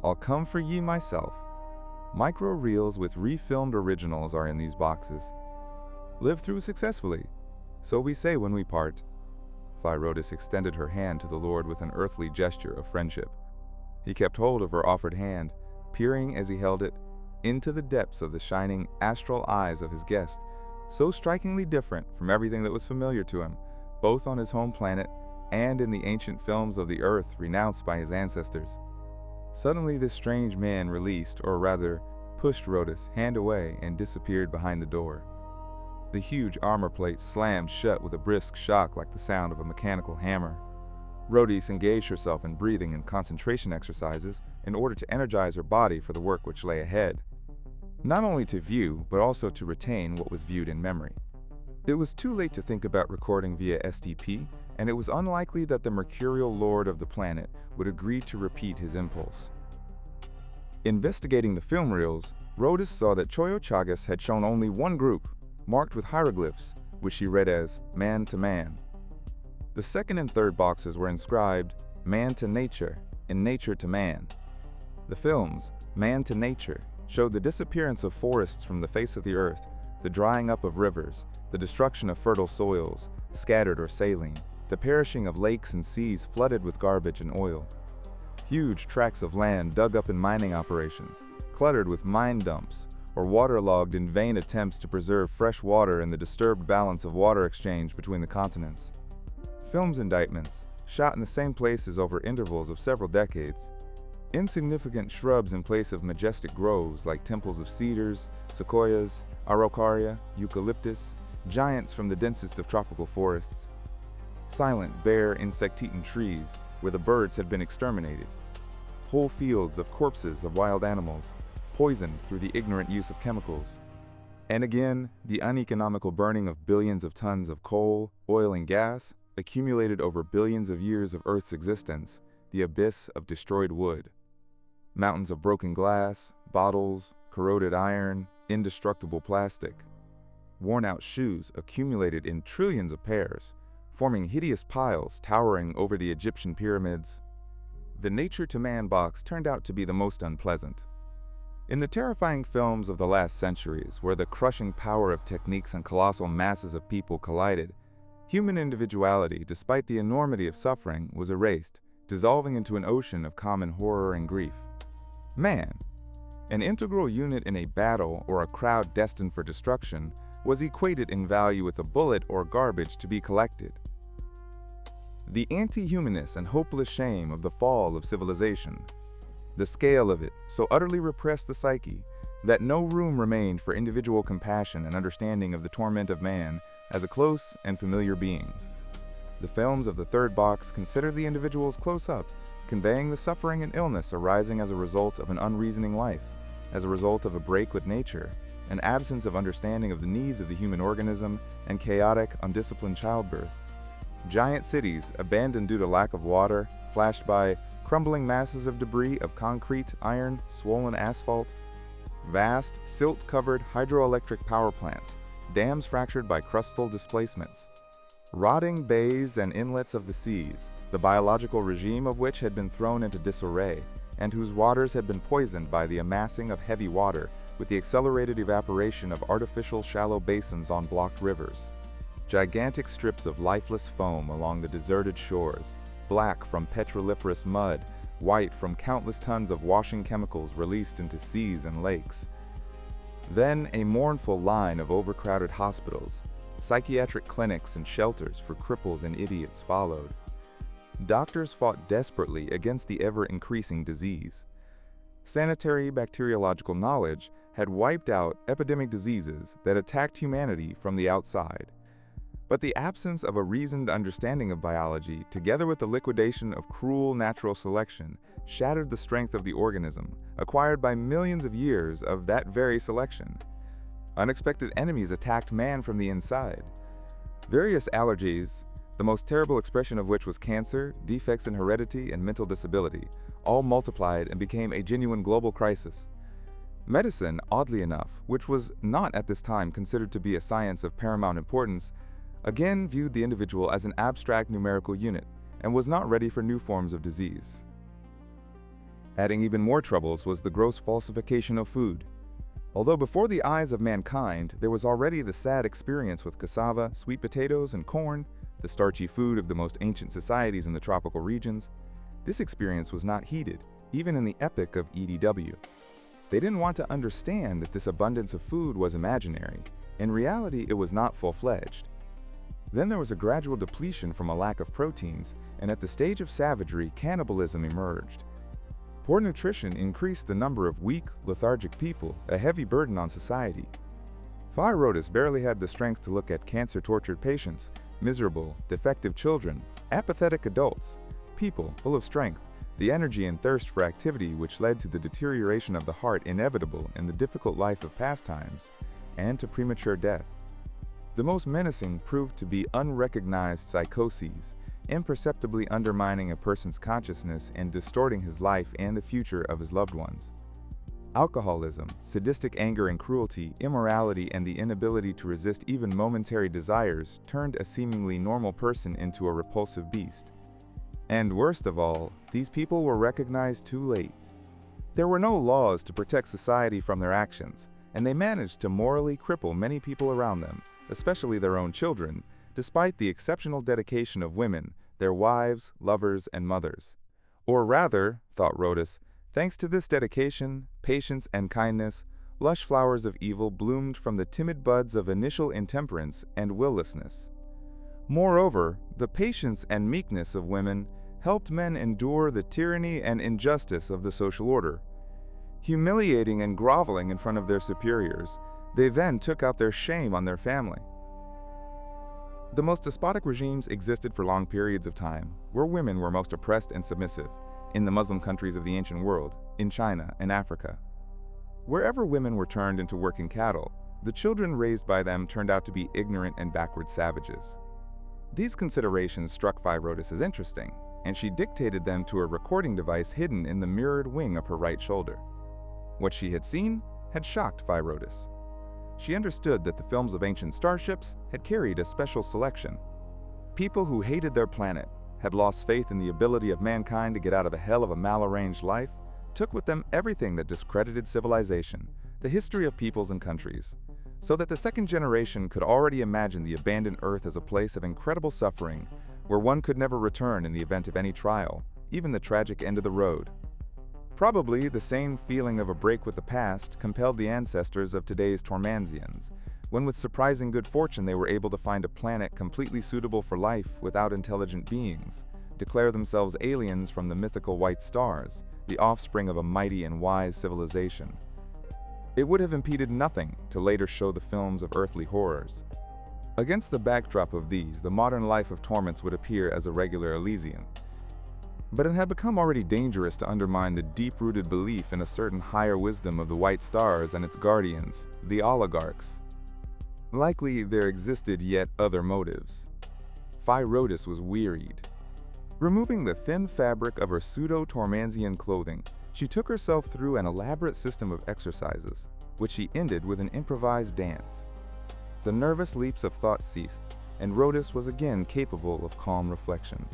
I'll come for ye myself. Micro reels with refilmed originals are in these boxes. Live through successfully. So we say when we part. Fay Rodis extended her hand to the Lord with an earthly gesture of friendship. He kept hold of her offered hand, peering as he held it into the depths of the shining astral eyes of his guest, so strikingly different from everything that was familiar to him, both on his home planet and in the ancient films of the earth renounced by his ancestors. Suddenly this strange man released, or rather pushed Rodis' hand away and disappeared behind the door. The huge armor plate slammed shut with a brisk shock like the sound of a mechanical hammer. Rodis engaged herself in breathing and concentration exercises in order to energize her body for the work which lay ahead. Not only to view, but also to retain what was viewed in memory. It was too late to think about recording via STP, and it was unlikely that the mercurial lord of the planet would agree to repeat his impulse. Investigating the film reels, Rodis saw that Choyo Chagas had shown only one group, marked with hieroglyphs, which she read as man to man. The second and third boxes were inscribed man to nature and nature to man. The films, man to nature, showed the disappearance of forests from the face of the earth, the drying up of rivers, the destruction of fertile soils, scattered or saline, the perishing of lakes and seas flooded with garbage and oil. Huge tracts of land dug up in mining operations, cluttered with mine dumps, or waterlogged in vain attempts to preserve fresh water in the disturbed balance of water exchange between the continents. Films indictments, shot in the same places over intervals of several decades. Insignificant shrubs in place of majestic groves like temples of cedars, sequoias, araucaria, eucalyptus, giants from the densest of tropical forests. Silent, bare, insect-eaten trees where the birds had been exterminated. Whole fields of corpses of wild animals, poisoned through the ignorant use of chemicals. And again, the uneconomical burning of billions of tons of coal, oil, and gas, accumulated over billions of years of Earth's existence, the abyss of destroyed wood. Mountains of broken glass, bottles, corroded iron, indestructible plastic. Worn-out shoes accumulated in trillions of pairs, forming hideous piles towering over the Egyptian pyramids. The nature to man box turned out to be the most unpleasant. In the terrifying films of the last centuries, where the crushing power of techniques and colossal masses of people collided, human individuality, despite the enormity of suffering, was erased, dissolving into an ocean of common horror and grief. Man, an integral unit in a battle or a crowd destined for destruction, was equated in value with a bullet or garbage to be collected. The anti-humanness and hopeless shame of the fall of civilization. The scale of it so utterly repressed the psyche that no room remained for individual compassion and understanding of the torment of man as a close and familiar being. The films of the third box consider the individuals close up, conveying the suffering and illness arising as a result of an unreasoning life, as a result of a break with nature, an absence of understanding of the needs of the human organism, and chaotic, undisciplined childbirth. Giant cities, abandoned due to lack of water, flashed by crumbling masses of debris of concrete, iron, swollen asphalt. Vast, silt-covered hydroelectric power plants, dams fractured by crustal displacements. Rotting bays and inlets of the seas, the biological regime of which had been thrown into disarray, and whose waters had been poisoned by the amassing of heavy water with the accelerated evaporation of artificial shallow basins on blocked rivers. Gigantic strips of lifeless foam along the deserted shores, black from petroliferous mud, white from countless tons of washing chemicals released into seas and lakes. Then a mournful line of overcrowded hospitals, psychiatric clinics and shelters for cripples and idiots followed. Doctors fought desperately against the ever-increasing disease. Sanitary bacteriological knowledge had wiped out epidemic diseases that attacked humanity from the outside. But the absence of a reasoned understanding of biology, together with the liquidation of cruel natural selection, shattered the strength of the organism, acquired by millions of years of that very selection. Unexpected enemies attacked man from the inside. Various allergies, the most terrible expression of which was cancer, defects in heredity, and mental disability, all multiplied and became a genuine global crisis. Medicine, oddly enough, which was not at this time considered to be a science of paramount importance, again viewed the individual as an abstract numerical unit and was not ready for new forms of disease. Adding even more troubles was the gross falsification of food. Although before the eyes of mankind there was already the sad experience with cassava, sweet potatoes, and corn, the starchy food of the most ancient societies in the tropical regions, this experience was not heeded, even in the epic of EDW. They didn't want to understand that this abundance of food was imaginary. In reality, it was not full-fledged. Then there was a gradual depletion from a lack of proteins, and at the stage of savagery, cannibalism emerged. Poor nutrition increased the number of weak, lethargic people, a heavy burden on society. Fay Rodis barely had the strength to look at cancer-tortured patients, miserable, defective children, apathetic adults, people full of strength, the energy and thirst for activity which led to the deterioration of the heart inevitable in the difficult life of pastimes, and to premature death. The most menacing proved to be unrecognized psychoses, imperceptibly undermining a person's consciousness and distorting his life and the future of his loved ones. Alcoholism, sadistic anger and cruelty, immorality, and the inability to resist even momentary desires turned a seemingly normal person into a repulsive beast. And worst of all, these people were recognized too late. There were no laws to protect society from their actions, and they managed to morally cripple many people around them, especially their own children, despite the exceptional dedication of women, their wives, lovers, and mothers. Or rather, thought Rodis, thanks to this dedication, patience, and kindness, lush flowers of evil bloomed from the timid buds of initial intemperance and willlessness. Moreover, the patience and meekness of women helped men endure the tyranny and injustice of the social order. Humiliating and groveling in front of their superiors, they then took out their shame on their family. The most despotic regimes existed for long periods of time, where women were most oppressed and submissive, in the Muslim countries of the ancient world, in China and Africa. Wherever women were turned into working cattle, the children raised by them turned out to be ignorant and backward savages. These considerations struck Fay Rodis as interesting, and she dictated them to a recording device hidden in the mirrored wing of her right shoulder. What she had seen had shocked Fay Rodis. She understood that the films of ancient starships had carried a special selection. People who hated their planet, had lost faith in the ability of mankind to get out of the hell of a mal-arranged life, took with them everything that discredited civilization, the history of peoples and countries, so that the second generation could already imagine the abandoned Earth as a place of incredible suffering, where one could never return in the event of any trial, even the tragic end of the road. Probably the same feeling of a break with the past compelled the ancestors of today's Tormanzians, when with surprising good fortune they were able to find a planet completely suitable for life without intelligent beings, declare themselves aliens from the mythical white stars, the offspring of a mighty and wise civilization. It would have impeded nothing to later show the films of earthly horrors. Against the backdrop of these, the modern life of Tormance would appear as a regular Elysian. But it had become already dangerous to undermine the deep-rooted belief in a certain higher wisdom of the white stars and its guardians, the oligarchs. Likely there existed yet other motives. Fay Rodis was wearied. Removing the thin fabric of her pseudo-Tormanzian clothing, she took herself through an elaborate system of exercises, which she ended with an improvised dance. The nervous leaps of thought ceased, and Rodis was again capable of calm reflection.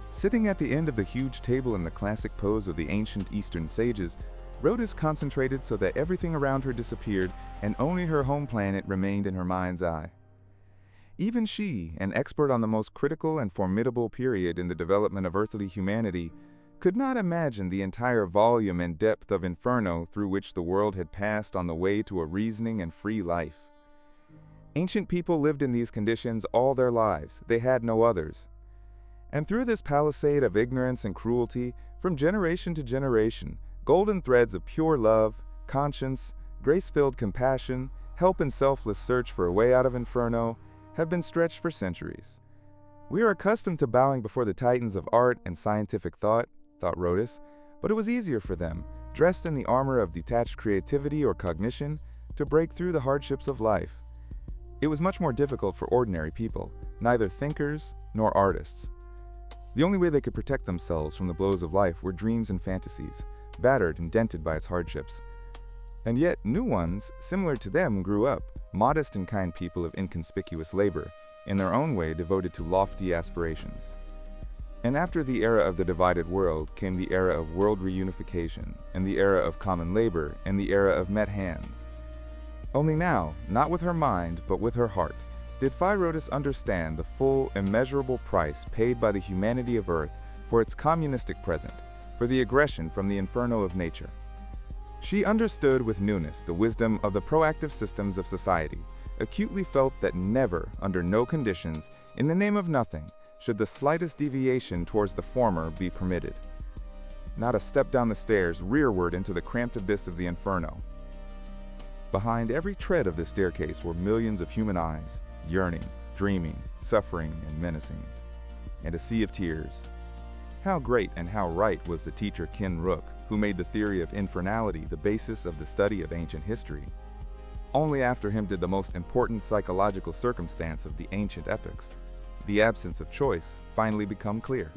Sitting at the end of the huge table in the classic pose of the ancient Eastern sages, Rodis concentrated so that everything around her disappeared and only her home planet remained in her mind's eye. Even she, an expert on the most critical and formidable period in the development of earthly humanity, could not imagine the entire volume and depth of inferno through which the world had passed on the way to a reasoning and free life. Ancient people lived in these conditions all their lives. They had no others. And through this palisade of ignorance and cruelty, from generation to generation, golden threads of pure love, conscience, grace-filled compassion, help and selfless search for a way out of inferno have been stretched for centuries. We are accustomed to bowing before the titans of art and scientific thought, thought Rodis, but it was easier for them, dressed in the armor of detached creativity or cognition, to break through the hardships of life. It was much more difficult for ordinary people, neither thinkers nor artists. The only way they could protect themselves from the blows of life were dreams and fantasies, battered and dented by its hardships. And yet new ones, similar to them, grew up, modest and kind people of inconspicuous labor, in their own way devoted to lofty aspirations. And after the era of the divided world came the era of world reunification, and the era of common labor, and the era of met hands. Only now, not with her mind, but with her heart, did Fay Rodis understand the full, immeasurable price paid by the humanity of Earth for its communistic present, for the aggression from the inferno of nature. She understood with newness the wisdom of the proactive systems of society, acutely felt that never, under no conditions, in the name of nothing, should the slightest deviation towards the former be permitted. Not a step down the stairs rearward into the cramped abyss of the inferno. Behind every tread of the staircase were millions of human eyes, yearning, dreaming, suffering, and menacing, and a sea of tears. How great and how right was the teacher Kin Rook, who made the theory of infernality the basis of the study of ancient history. Only after him did the most important psychological circumstance of the ancient epochs, the absence of choice, finally become clear.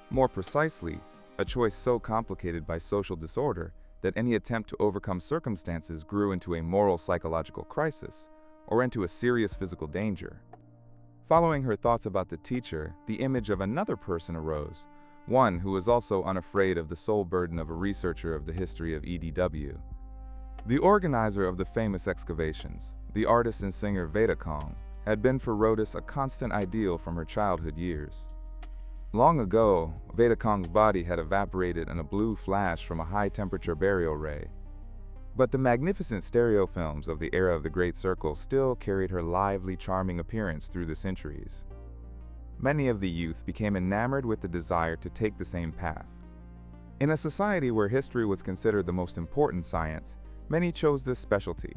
More precisely, a choice so complicated by social disorder that any attempt to overcome circumstances grew into a moral psychological crisis, or into a serious physical danger. Following her thoughts about the teacher, the image of another person arose, one who was also unafraid of the sole burden of a researcher of the history of EDW. The organizer of the famous excavations, the artist and singer Vedakong, had been for Rodis a constant ideal from her childhood years. Long ago, Vedakong's body had evaporated in a blue flash from a high-temperature burial ray. But the magnificent stereo films of the era of the Great Circle still carried her lively, charming appearance through the centuries. Many of the youth became enamored with the desire to take the same path. In a society where history was considered the most important science, many chose this specialty.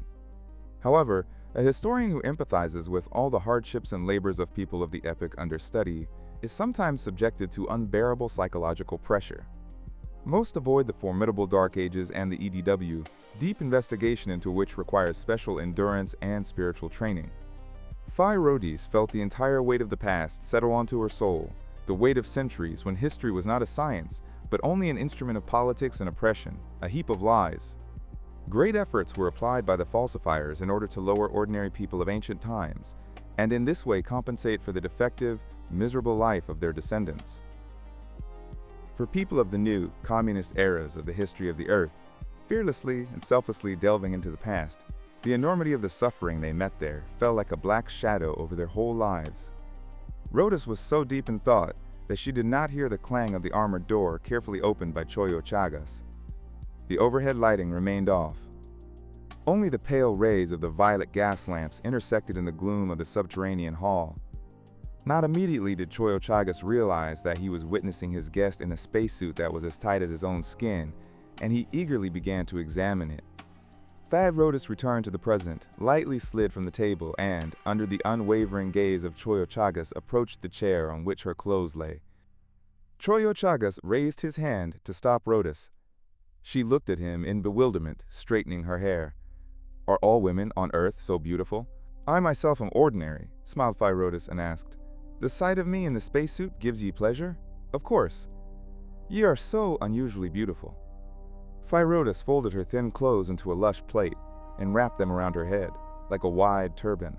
However, a historian who empathizes with all the hardships and labors of people of the epoch under study is sometimes subjected to unbearable psychological pressure. Most avoid the formidable Dark Ages and the EDW, deep investigation into which requires special endurance and spiritual training. Fay Rodis felt the entire weight of the past settle onto her soul, the weight of centuries when history was not a science, but only an instrument of politics and oppression, a heap of lies. Great efforts were applied by the falsifiers in order to lower ordinary people of ancient times, and in this way compensate for the defective, miserable life of their descendants. For people of the new, communist eras of the history of the earth, fearlessly and selflessly delving into the past, the enormity of the suffering they met there fell like a black shadow over their whole lives. Rodis was so deep in thought that she did not hear the clang of the armored door carefully opened by Choyo Chagas. The overhead lighting remained off. Only the pale rays of the violet gas lamps intersected in the gloom of the subterranean hall. Not immediately did Choyo Chagas realize that he was witnessing his guest in a spacesuit that was as tight as his own skin, and he eagerly began to examine it. Fay Rodis returned to the present, lightly slid from the table, and, under the unwavering gaze of Choyo Chagas, approached the chair on which her clothes lay. Choyo Chagas raised his hand to stop Rodis. She looked at him in bewilderment, straightening her hair. "Are all women on Earth so beautiful?" "I myself am ordinary," smiled Fay Rodis and asked. "The sight of me in the spacesuit gives ye pleasure?" "Of course. Ye are so unusually beautiful." Fay Rodis folded her thin clothes into a lush plait and wrapped them around her head, like a wide turban.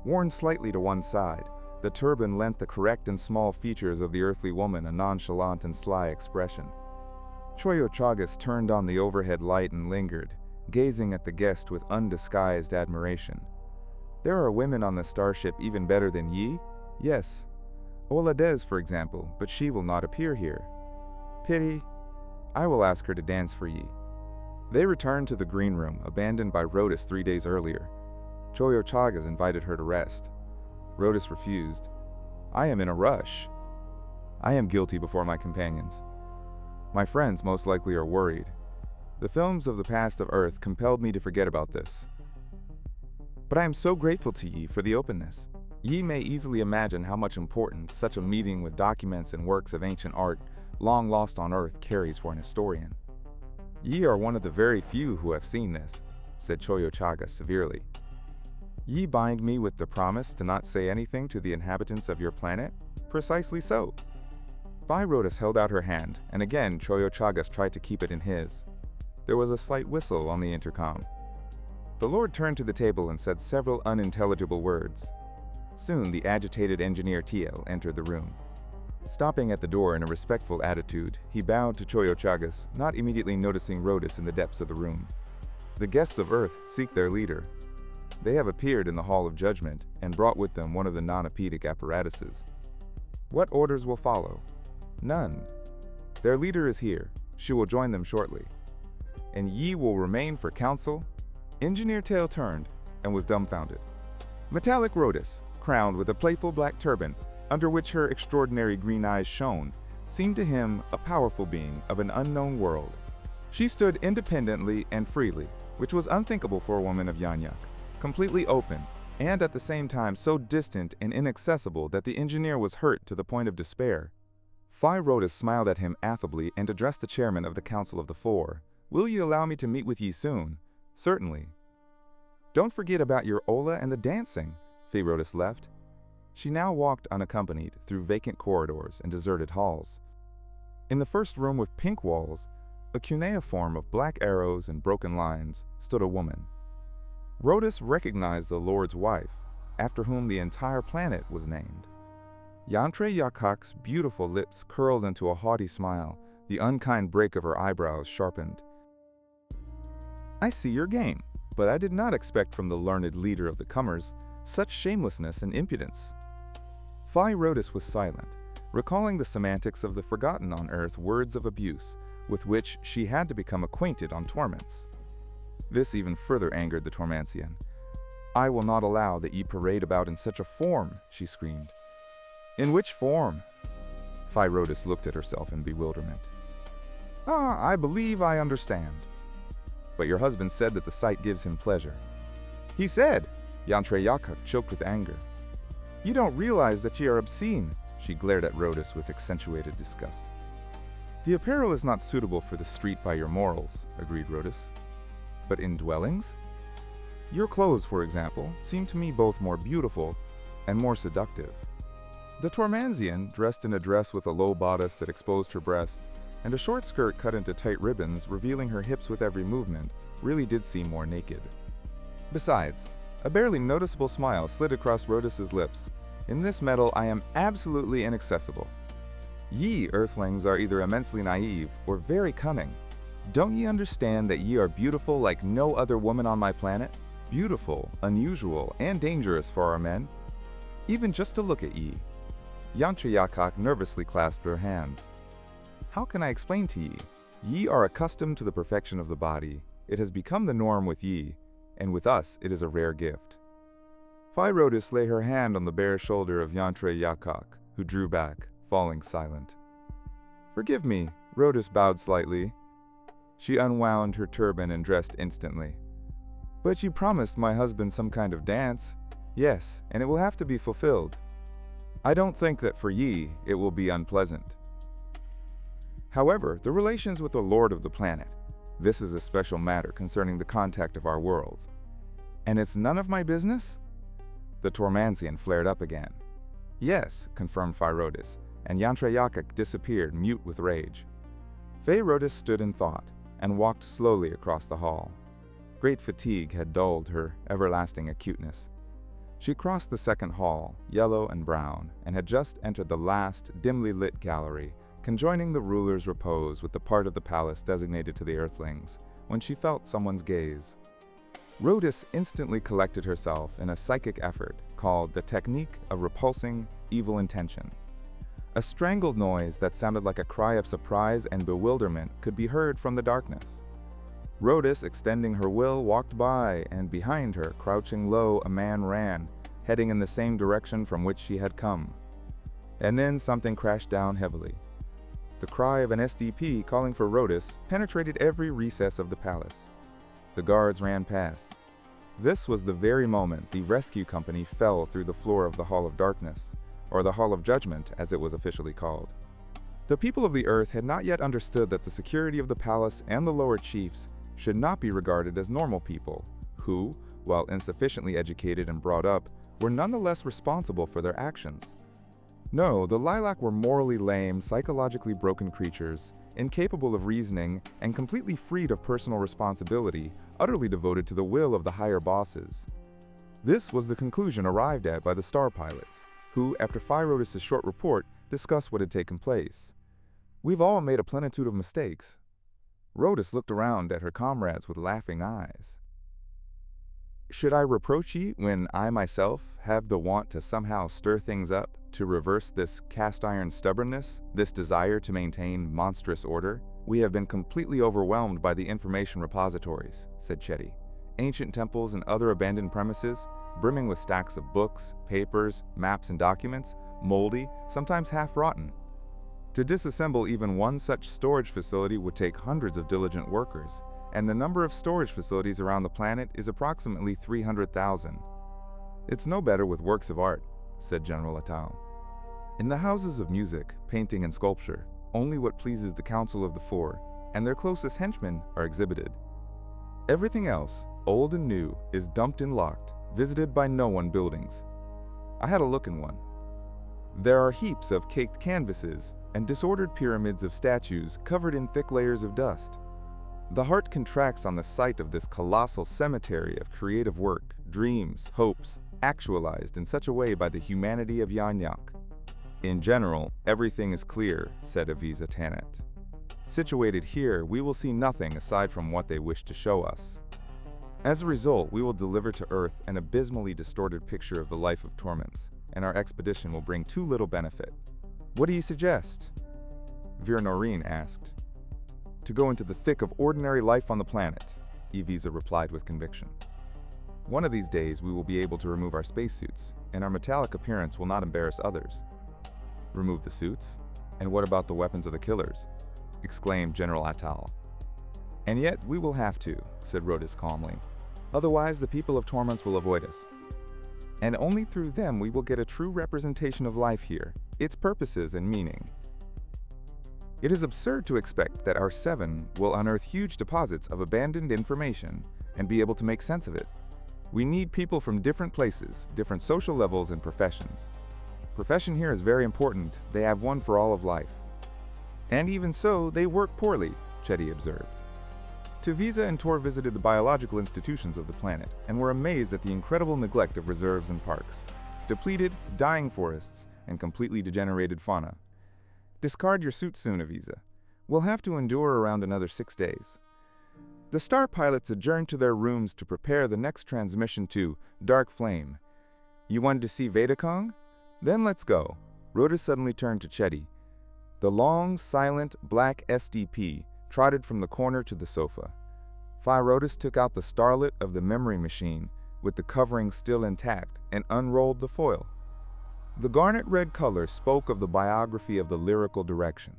Worn slightly to one side, the turban lent the correct and small features of the earthly woman a nonchalant and sly expression. Choyo Chagas turned on the overhead light and lingered, gazing at the guest with undisguised admiration. There are women on the starship even better than Yi? Yes. Ola Des, for example, but she will not appear here. Pity. I will ask her to dance for Yi. They returned to the green room, abandoned by Rodis 3 days earlier. Choyo Chagas invited her to rest. Rodis refused. I am in a rush. I am guilty before my companions. My friends most likely are worried. The films of the past of Earth compelled me to forget about this. But I am so grateful to Yi for the openness. Yi may easily imagine how much importance such a meeting with documents and works of ancient art long lost on Earth carries for an historian. Ye are one of the very few who have seen this, said Choyo Chagas severely. Ye bind me with the promise to not say anything to the inhabitants of your planet? Precisely so. Fay Rodis held out her hand, and again Choyo Chagas tried to keep it in his. There was a slight whistle on the intercom. The Lord turned to the table and said several unintelligible words. Soon the agitated engineer Tiel entered the room. Stopping at the door in a respectful attitude, he bowed to Choyo Chagas, not immediately noticing Rodis in the depths of the room. The guests of Earth seek their leader. They have appeared in the Hall of Judgment and brought with them one of the non-apedic apparatuses. What orders will follow? None. Their leader is here. She will join them shortly. And Yi will remain for counsel? Engineer Tail turned and was dumbfounded. Metallic Rodis, crowned with a playful black turban, under which her extraordinary green eyes shone, seemed to him a powerful being of an unknown world. She stood independently and freely, which was unthinkable for a woman of Yanyak, completely open, and at the same time so distant and inaccessible that the engineer was hurt to the point of despair. Fay Rodis smiled at him affably and addressed the chairman of the Council of the Four. Will you allow me to meet with ye soon? Certainly. Don't forget about your Ola and the dancing. Fay Rodis left. She now walked unaccompanied through vacant corridors and deserted halls. In the first room with pink walls, a cuneiform of black arrows and broken lines, stood a woman. Rodis recognized the Lord's wife, after whom the entire planet was named. Yantre Yakak's beautiful lips curled into a haughty smile, the unkind break of her eyebrows sharpened. I see your game, but I did not expect from the learned leader of the comers such shamelessness and impudence. Fay Rodis was silent, recalling the semantics of the forgotten on Earth words of abuse, with which she had to become acquainted on Tormance. This even further angered the Tormancian. I will not allow that ye parade about in such a form, she screamed. In which form? Fay Rodis looked at herself in bewilderment. I believe I understand. But your husband said that the sight gives him pleasure. He said, Yantre Yakak choked with anger. You don't realize that ye are obscene, she glared at Rodis with accentuated disgust. The apparel is not suitable for the street by your morals, agreed Rodis. But in dwellings? Your clothes, for example, seem to me both more beautiful and more seductive. The Tormanzian, dressed in a dress with a low bodice that exposed her breasts, and a short skirt cut into tight ribbons revealing her hips with every movement, really did seem more naked. Besides, a barely noticeable smile slid across Rodis's lips. In this metal I am absolutely inaccessible. Ye Earthlings are either immensely naive or very cunning. Don't ye understand that ye are beautiful like no other woman on my planet? Beautiful, unusual, and dangerous for our men. Even just to look at ye. Yantre Yakak nervously clasped her hands. How can I explain to ye? Ye are accustomed to the perfection of the body. It has become the norm with ye, and with us it is a rare gift. Fay Rodis lay her hand on the bare shoulder of Yantre Yakak, who drew back, falling silent. Forgive me, Rodis bowed slightly. She unwound her turban and dressed instantly. But you promised my husband some kind of dance. Yes, and it will have to be fulfilled. I don't think that for ye it will be unpleasant. However, the relations with the Lord of the planet, this is a special matter concerning the contact of our worlds. And it's none of my business? The Tormanzian flared up again. Yes, confirmed Fay Rodis, and Yantre Yakak disappeared, mute with rage. Fay Rodis stood in thought and walked slowly across the hall. Great fatigue had dulled her everlasting acuteness. She crossed the second hall, yellow and brown, and had just entered the last, dimly lit gallery, conjoining the ruler's repose with the part of the palace designated to the earthlings, when she felt someone's gaze. Rodis instantly collected herself in a psychic effort called the technique of repulsing evil intention. A strangled noise that sounded like a cry of surprise and bewilderment could be heard from the darkness. Rodis, extending her will, walked by, and behind her, crouching low, a man ran, heading in the same direction from which she had come. And then something crashed down heavily. The cry of an SDP calling for Rodis penetrated every recess of the palace. The guards ran past. This was the very moment the rescue company fell through the floor of the Hall of Darkness, or the Hall of Judgment as it was officially called. The people of the earth had not yet understood that the security of the palace and the lower chiefs should not be regarded as normal people, who, while insufficiently educated and brought up, were nonetheless responsible for their actions. No, the Lilac were morally lame, psychologically broken creatures, incapable of reasoning and completely freed of personal responsibility, utterly devoted to the will of the higher bosses. This was the conclusion arrived at by the star pilots, who, after Fay Rodis' short report, discussed what had taken place. "We've all made a plenitude of mistakes." Rodis looked around at her comrades with laughing eyes. "Should I reproach ye when I myself have the want to somehow stir things up, to reverse this cast-iron stubbornness, this desire to maintain monstrous order? We have been completely overwhelmed by the information repositories," said Chetty. "Ancient temples and other abandoned premises, brimming with stacks of books, papers, maps, and documents, moldy, sometimes half-rotten. To disassemble even one such storage facility would take hundreds of diligent workers, and the number of storage facilities around the planet is approximately 300,000. "It's no better with works of art," said General Attal. "In the houses of music, painting, and sculpture, only what pleases the Council of the Four and their closest henchmen are exhibited. Everything else, old and new, is dumped and locked, visited by no one buildings. I had a look in one. There are heaps of caked canvases and disordered pyramids of statues covered in thick layers of dust. The heart contracts on the sight of this colossal cemetery of creative work, dreams, hopes, actualized in such a way by the humanity of Yanyak. In general, everything is clear," said Avisa Tanit. "Situated here, we will see nothing aside from what they wish to show us. As a result, we will deliver to Earth an abysmally distorted picture of the life of Tormance, and our expedition will bring too little benefit. What do you suggest?" Vir Noreen asked. "To go into the thick of ordinary life on the planet," Evisa replied with conviction. "One of these days we will be able to remove our spacesuits, and our metallic appearance will not embarrass others." "Remove the suits? And what about the weapons of the killers?" exclaimed General Attal. "And yet we will have to," said Rodis calmly. "Otherwise the people of Tormance will avoid us. And only through them we will get a true representation of life here, its purposes and meaning. It is absurd to expect that our Seven will unearth huge deposits of abandoned information and be able to make sense of it. We need people from different places, different social levels and professions. Profession here is very important. They have one for all of life. And even so, they work poorly," Chetty observed. Tuvisa and Tor visited the biological institutions of the planet and were amazed at the incredible neglect of reserves and parks, depleted, dying forests, and completely degenerated fauna. "Discard your suit soon, Avisa. We'll have to endure around another 6 days." The star pilots adjourned to their rooms to prepare the next transmission to Dark Flame. "You wanted to see Vedakong? Then let's go." Rodis suddenly turned to Chetty. The long, silent, black SDP trotted from the corner to the sofa. Fay Rodis took out the starlet of the memory machine, with the covering still intact, and unrolled the foil. The garnet red color spoke of the biography of the lyrical direction.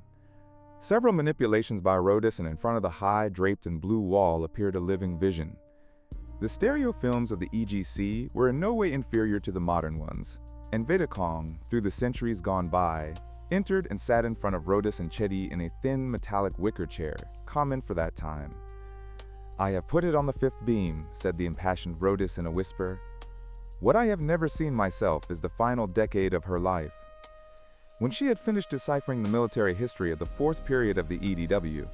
Several manipulations by Rodis, and in front of the high, draped in blue wall appeared a living vision. The stereo films of the EGC were in no way inferior to the modern ones, and Vedakong, through the centuries gone by, entered and sat in front of Rodis and Chetty in a thin metallic wicker chair, common for that time. "I have put it on the 5th beam," said the impassioned Rodis in a whisper. "What I have never seen myself is the final decade of her life." When she had finished deciphering the military history of the 4th period of the EDW,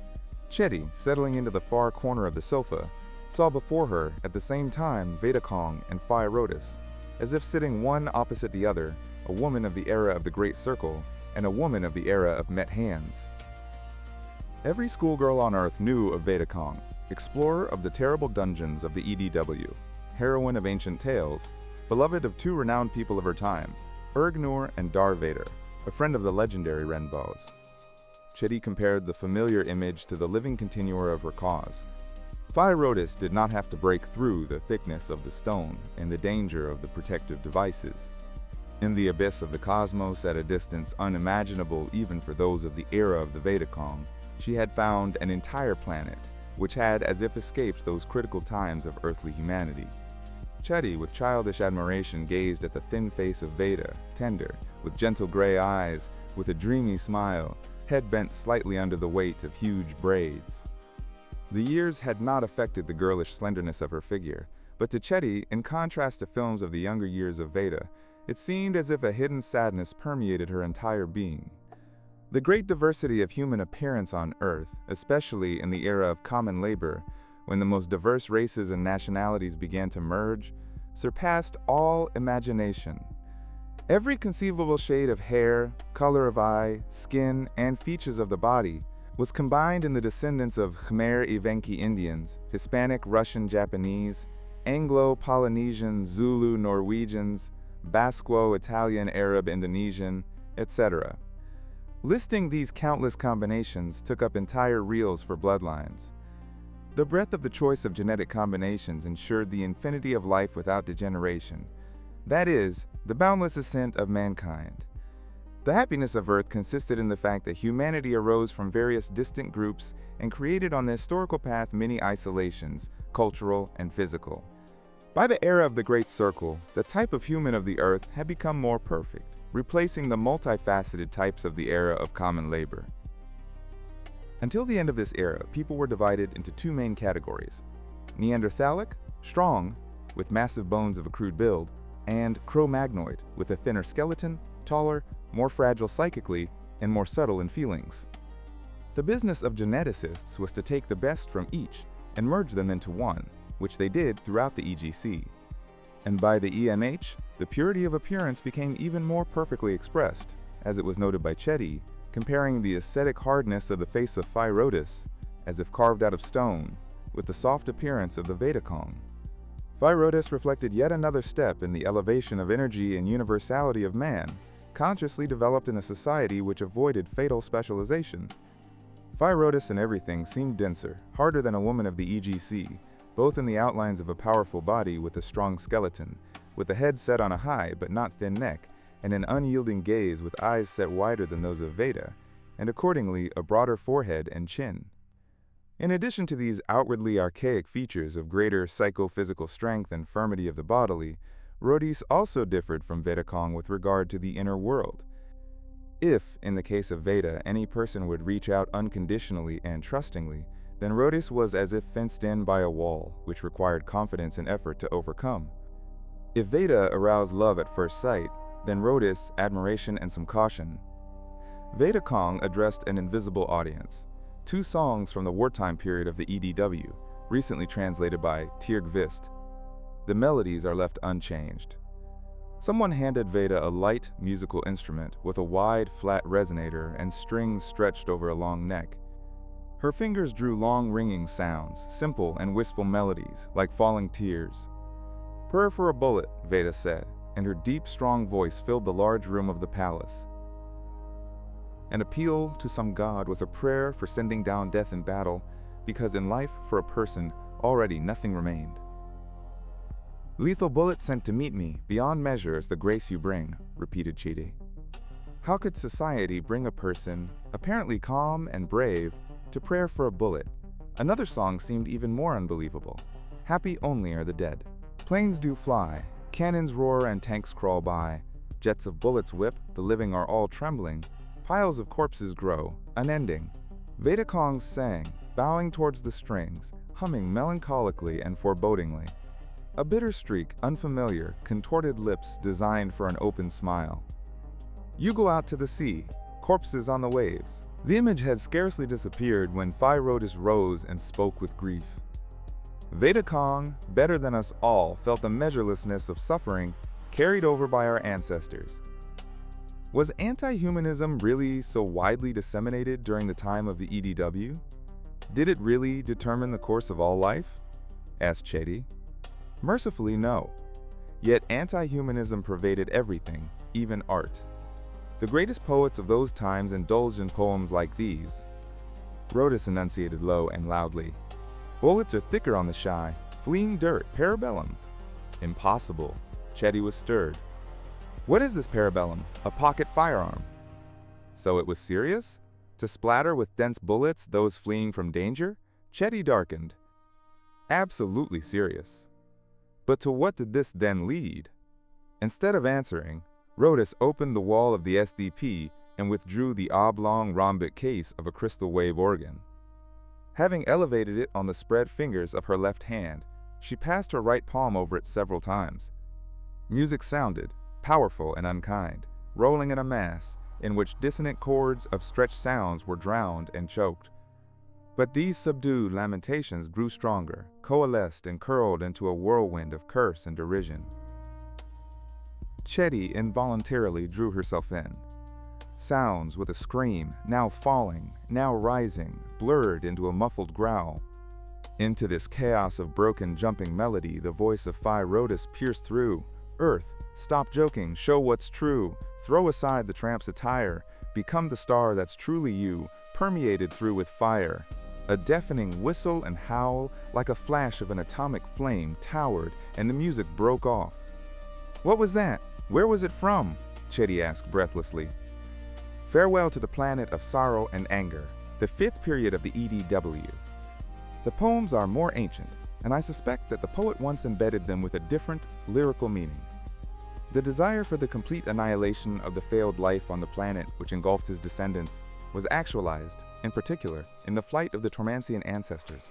Chetty, settling into the far corner of the sofa, saw before her, at the same time, Vedakong and Fay Rodis, as if sitting one opposite the other, a woman of the era of the Great Circle, and a woman of the era of met hands. Every schoolgirl on Earth knew of Vedakong, explorer of the terrible dungeons of the EDW, heroine of ancient tales, beloved of two renowned people of her time, Ergnur and Dar Vader, a friend of the legendary Renbows. Chedi compared the familiar image to the living continuer of her cause. Fay Rodis did not have to break through the thickness of the stone and the danger of the protective devices. In the abyss of the cosmos, at a distance unimaginable even for those of the era of the Vedakong, she had found an entire planet, which had as if escaped those critical times of earthly humanity. Chedi, with childish admiration, gazed at the thin face of Veda, tender, with gentle gray eyes, with a dreamy smile, head bent slightly under the weight of huge braids. The years had not affected the girlish slenderness of her figure, but to Chedi, in contrast to films of the younger years of Veda, it seemed as if a hidden sadness permeated her entire being. The great diversity of human appearance on Earth, especially in the era of common labor, when the most diverse races and nationalities began to merge, surpassed all imagination. Every conceivable shade of hair, color of eye, skin, and features of the body was combined in the descendants of Khmer Evenki Indians, Hispanic, Russian, Japanese, Anglo-Polynesian, Zulu, Norwegians, Basque, Italian, Arab, Indonesian, etc. Listing these countless combinations took up entire reels for bloodlines. The breadth of the choice of genetic combinations ensured the infinity of life without degeneration. That is, the boundless ascent of mankind. The happiness of Earth consisted in the fact that humanity arose from various distant groups and created on the historical path many isolations, cultural and physical. By the era of the Great Circle, the type of human of the Earth had become more perfect, replacing the multifaceted types of the era of common labor. Until the end of this era, people were divided into two main categories: Neanderthalic, strong, with massive bones of a crude build, and Cro-Magnoid, with a thinner skeleton, taller, more fragile psychically, and more subtle in feelings. The business of geneticists was to take the best from each and merge them into one, which they did throughout the EGC. And by the EMH, the purity of appearance became even more perfectly expressed, as it was noted by Chedi, comparing the aesthetic hardness of the face of Fay Rodis, as if carved out of stone, with the soft appearance of the Vedakong. Fay Rodis reflected yet another step in the elevation of energy and universality of man, consciously developed in a society which avoided fatal specialization. Fay Rodis in everything seemed denser, harder than a woman of the EGC, both in the outlines of a powerful body with a strong skeleton, with a head set on a high but not thin neck, and an unyielding gaze with eyes set wider than those of Veda, and accordingly a broader forehead and chin. In addition to these outwardly archaic features of greater psychophysical strength and firmity of the bodily, Rodis also differed from Vedakong with regard to the inner world. If, in the case of Veda, any person would reach out unconditionally and trustingly, then Rodis was as if fenced in by a wall, which required confidence and effort to overcome. If Veda aroused love at first sight, then Rodis, admiration and some caution. Vedakong addressed an invisible audience. Two songs from the wartime period of the EDW, recently translated by Tirg Vist. The melodies are left unchanged. Someone handed Veda a light musical instrument with a wide, flat resonator and strings stretched over a long neck. Her fingers drew long ringing sounds, simple and wistful melodies, like falling tears. "Prayer for a bullet," Veda said, and her deep, strong voice filled the large room of the palace. An appeal to some god with a prayer for sending down death in battle, because in life, for a person, already nothing remained. "Lethal bullet sent to meet me, beyond measure is the grace you bring," repeated Chedi. How could society bring a person, apparently calm and brave, to prayer for a bullet? Another song seemed even more unbelievable. "Happy only are the dead. Planes do fly, cannons roar and tanks crawl by. Jets of bullets whip, the living are all trembling. Piles of corpses grow, unending." Vedakong sang, bowing towards the strings, humming melancholically and forebodingly. A bitter streak, unfamiliar, contorted lips designed for an open smile. "You go out to the sea, corpses on the waves." The image had scarcely disappeared when Fay Rodis rose and spoke with grief. Vedakong, better than us all, felt the measurelessness of suffering carried over by our ancestors. Was anti-humanism really so widely disseminated during the time of the EDW? Did it really determine the course of all life? Asked Chetty. Mercifully, no. Yet anti-humanism pervaded everything, even art. The greatest poets of those times indulged in poems like these. Rodis enunciated low and loudly. Bullets are thicker on the shy, fleeing dirt, parabellum. Impossible. Chetty was stirred. What is this parabellum? A pocket firearm. So it was serious? To splatter with dense bullets those fleeing from danger? Chetty darkened. Absolutely serious. But to what did this then lead? Instead of answering, Rodis opened the wall of the SDP and withdrew the oblong rhombic case of a crystal wave organ. Having elevated it on the spread fingers of her left hand, she passed her right palm over it several times. Music sounded, powerful and unkind, rolling in a mass in which dissonant chords of stretched sounds were drowned and choked. But these subdued lamentations grew stronger, coalesced and curled into a whirlwind of curse and derision. Chetty involuntarily drew herself in. Sounds with a scream, now falling, now rising, blurred into a muffled growl. Into this chaos of broken jumping melody, the voice of Fay Rodis pierced through. Earth, stop joking, show what's true, throw aside the tramp's attire, become the star that's truly you, permeated through with fire. A deafening whistle and howl, like a flash of an atomic flame, towered, and the music broke off. What was that? Where was it from? Chetty asked breathlessly. Farewell to the planet of sorrow and anger, the fifth period of the EDW. The poems are more ancient, and I suspect that the poet once embedded them with a different, lyrical meaning. The desire for the complete annihilation of the failed life on the planet which engulfed his descendants was actualized, in particular, in the flight of the Tormancian ancestors.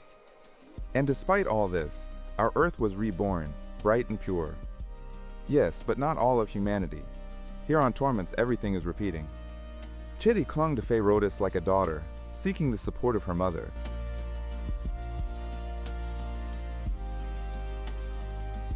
And despite all this, our Earth was reborn, bright and pure. Yes, but not all of humanity. Here on Tormance, everything is repeating. Chetty clung to Fay Rodis like a daughter, seeking the support of her mother.